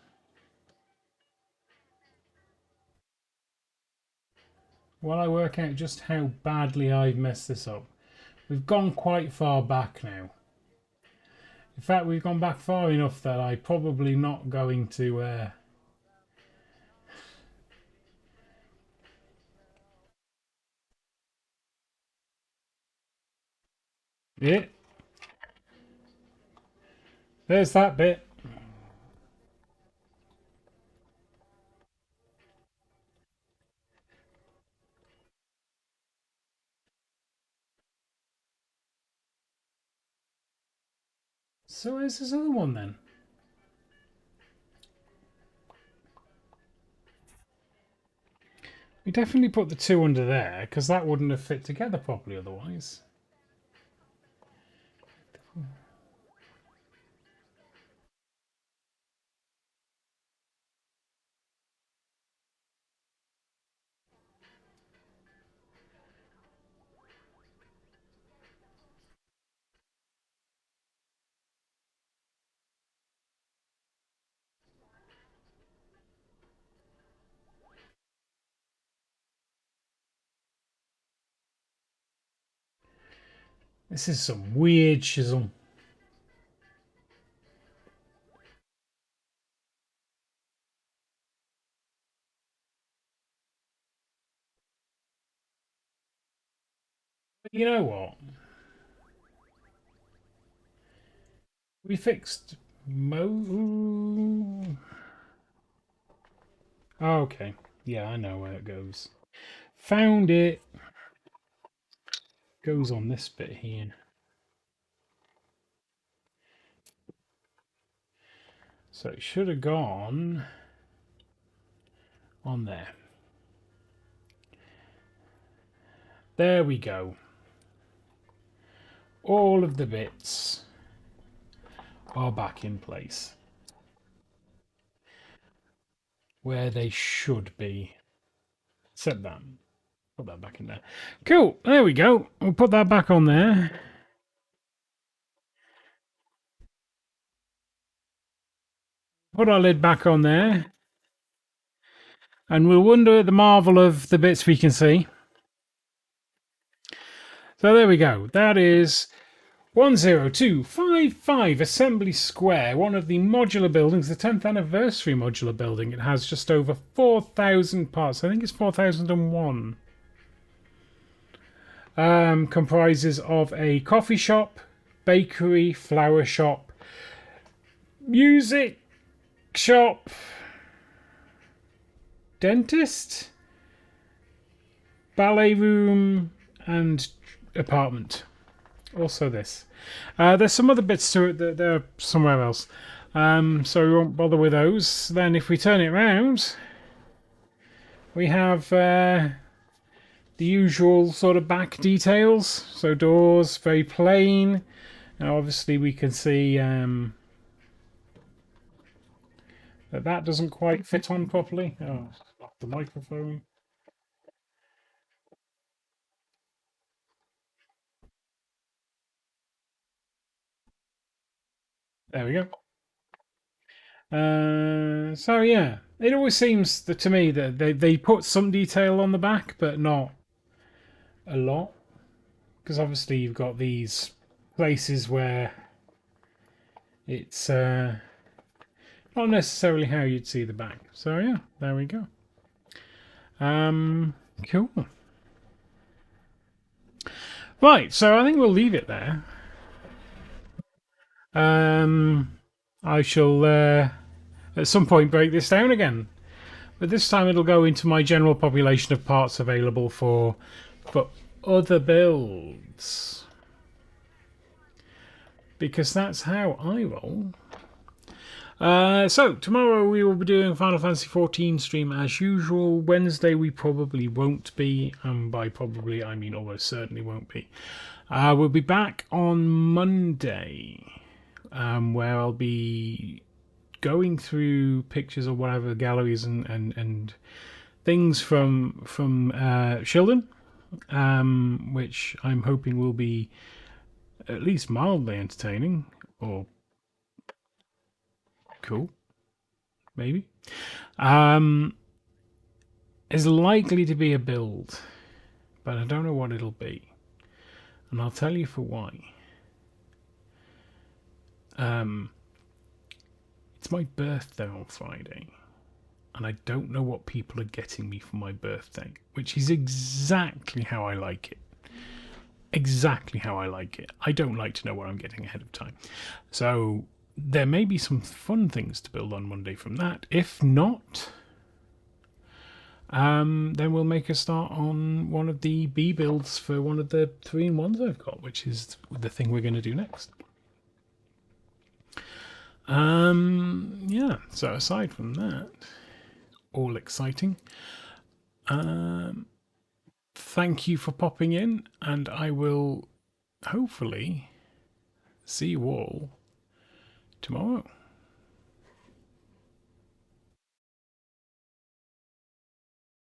while I work out just how badly I've messed this up. We've gone quite far back now. In fact, we've gone back far enough that I'm probably not going to... Yeah, there's that bit. So where's this other one then? We definitely put the two under there because that wouldn't have fit together properly otherwise. This is some weird chisel. But you know what? We fixed Mo. Oh, okay. Yeah, I know where it goes. Found it. Goes on this bit here. So it should have gone on there. There we go. All of the bits are back in place where they should be. Except that. Put that back in there. Cool. There we go. We'll put that back on there. Put our lid back on there. And we'll wonder at the marvel of the bits we can see. So there we go. That is 10255 Assembly Square, one of the modular buildings, the 10th anniversary modular building. It has just over 4,000 parts. I think it's 4,001. Comprises of a coffee shop, bakery, flower shop, music shop, dentist, ballet room, and apartment. Also this. There's some other bits to it that they're somewhere else. So we won't bother with those. Then if we turn it around, we have the usual sort of back details. So doors, very plain. Now obviously we can see that doesn't quite fit on properly. Oh, off the microphone. There we go. So yeah, it always seems to me that they put some detail on the back, but not a lot. Because obviously you've got these places where it's not necessarily how you'd see the back. So yeah, there we go. Cool. Right, so I think we'll leave it there. I shall at some point break this down again. But this time it'll go into my general population of parts available for other builds. Because that's how I roll. So tomorrow we will be doing Final Fantasy XIV stream as usual. Wednesday we probably won't be, and by probably I mean almost certainly won't be. We'll be back on Monday, where I'll be going through pictures or whatever galleries and things from Shildon, which I'm hoping will be at least mildly entertaining or cool, maybe. Is likely to be a build, but I don't know what it'll be, and I'll tell you for why. It's my birthday on Friday, and I don't know what people are getting me for my birthday, which is exactly how I like it. Exactly how I like it. I don't like to know what I'm getting ahead of time. So there may be some fun things to build on Monday from that. If not, then we'll make a start on one of the B builds for one of the 3-in-1s I've got, which is the thing we're going to do next. Yeah, so aside from that, all exciting. Thank you for popping in, and I will hopefully see you all tomorrow.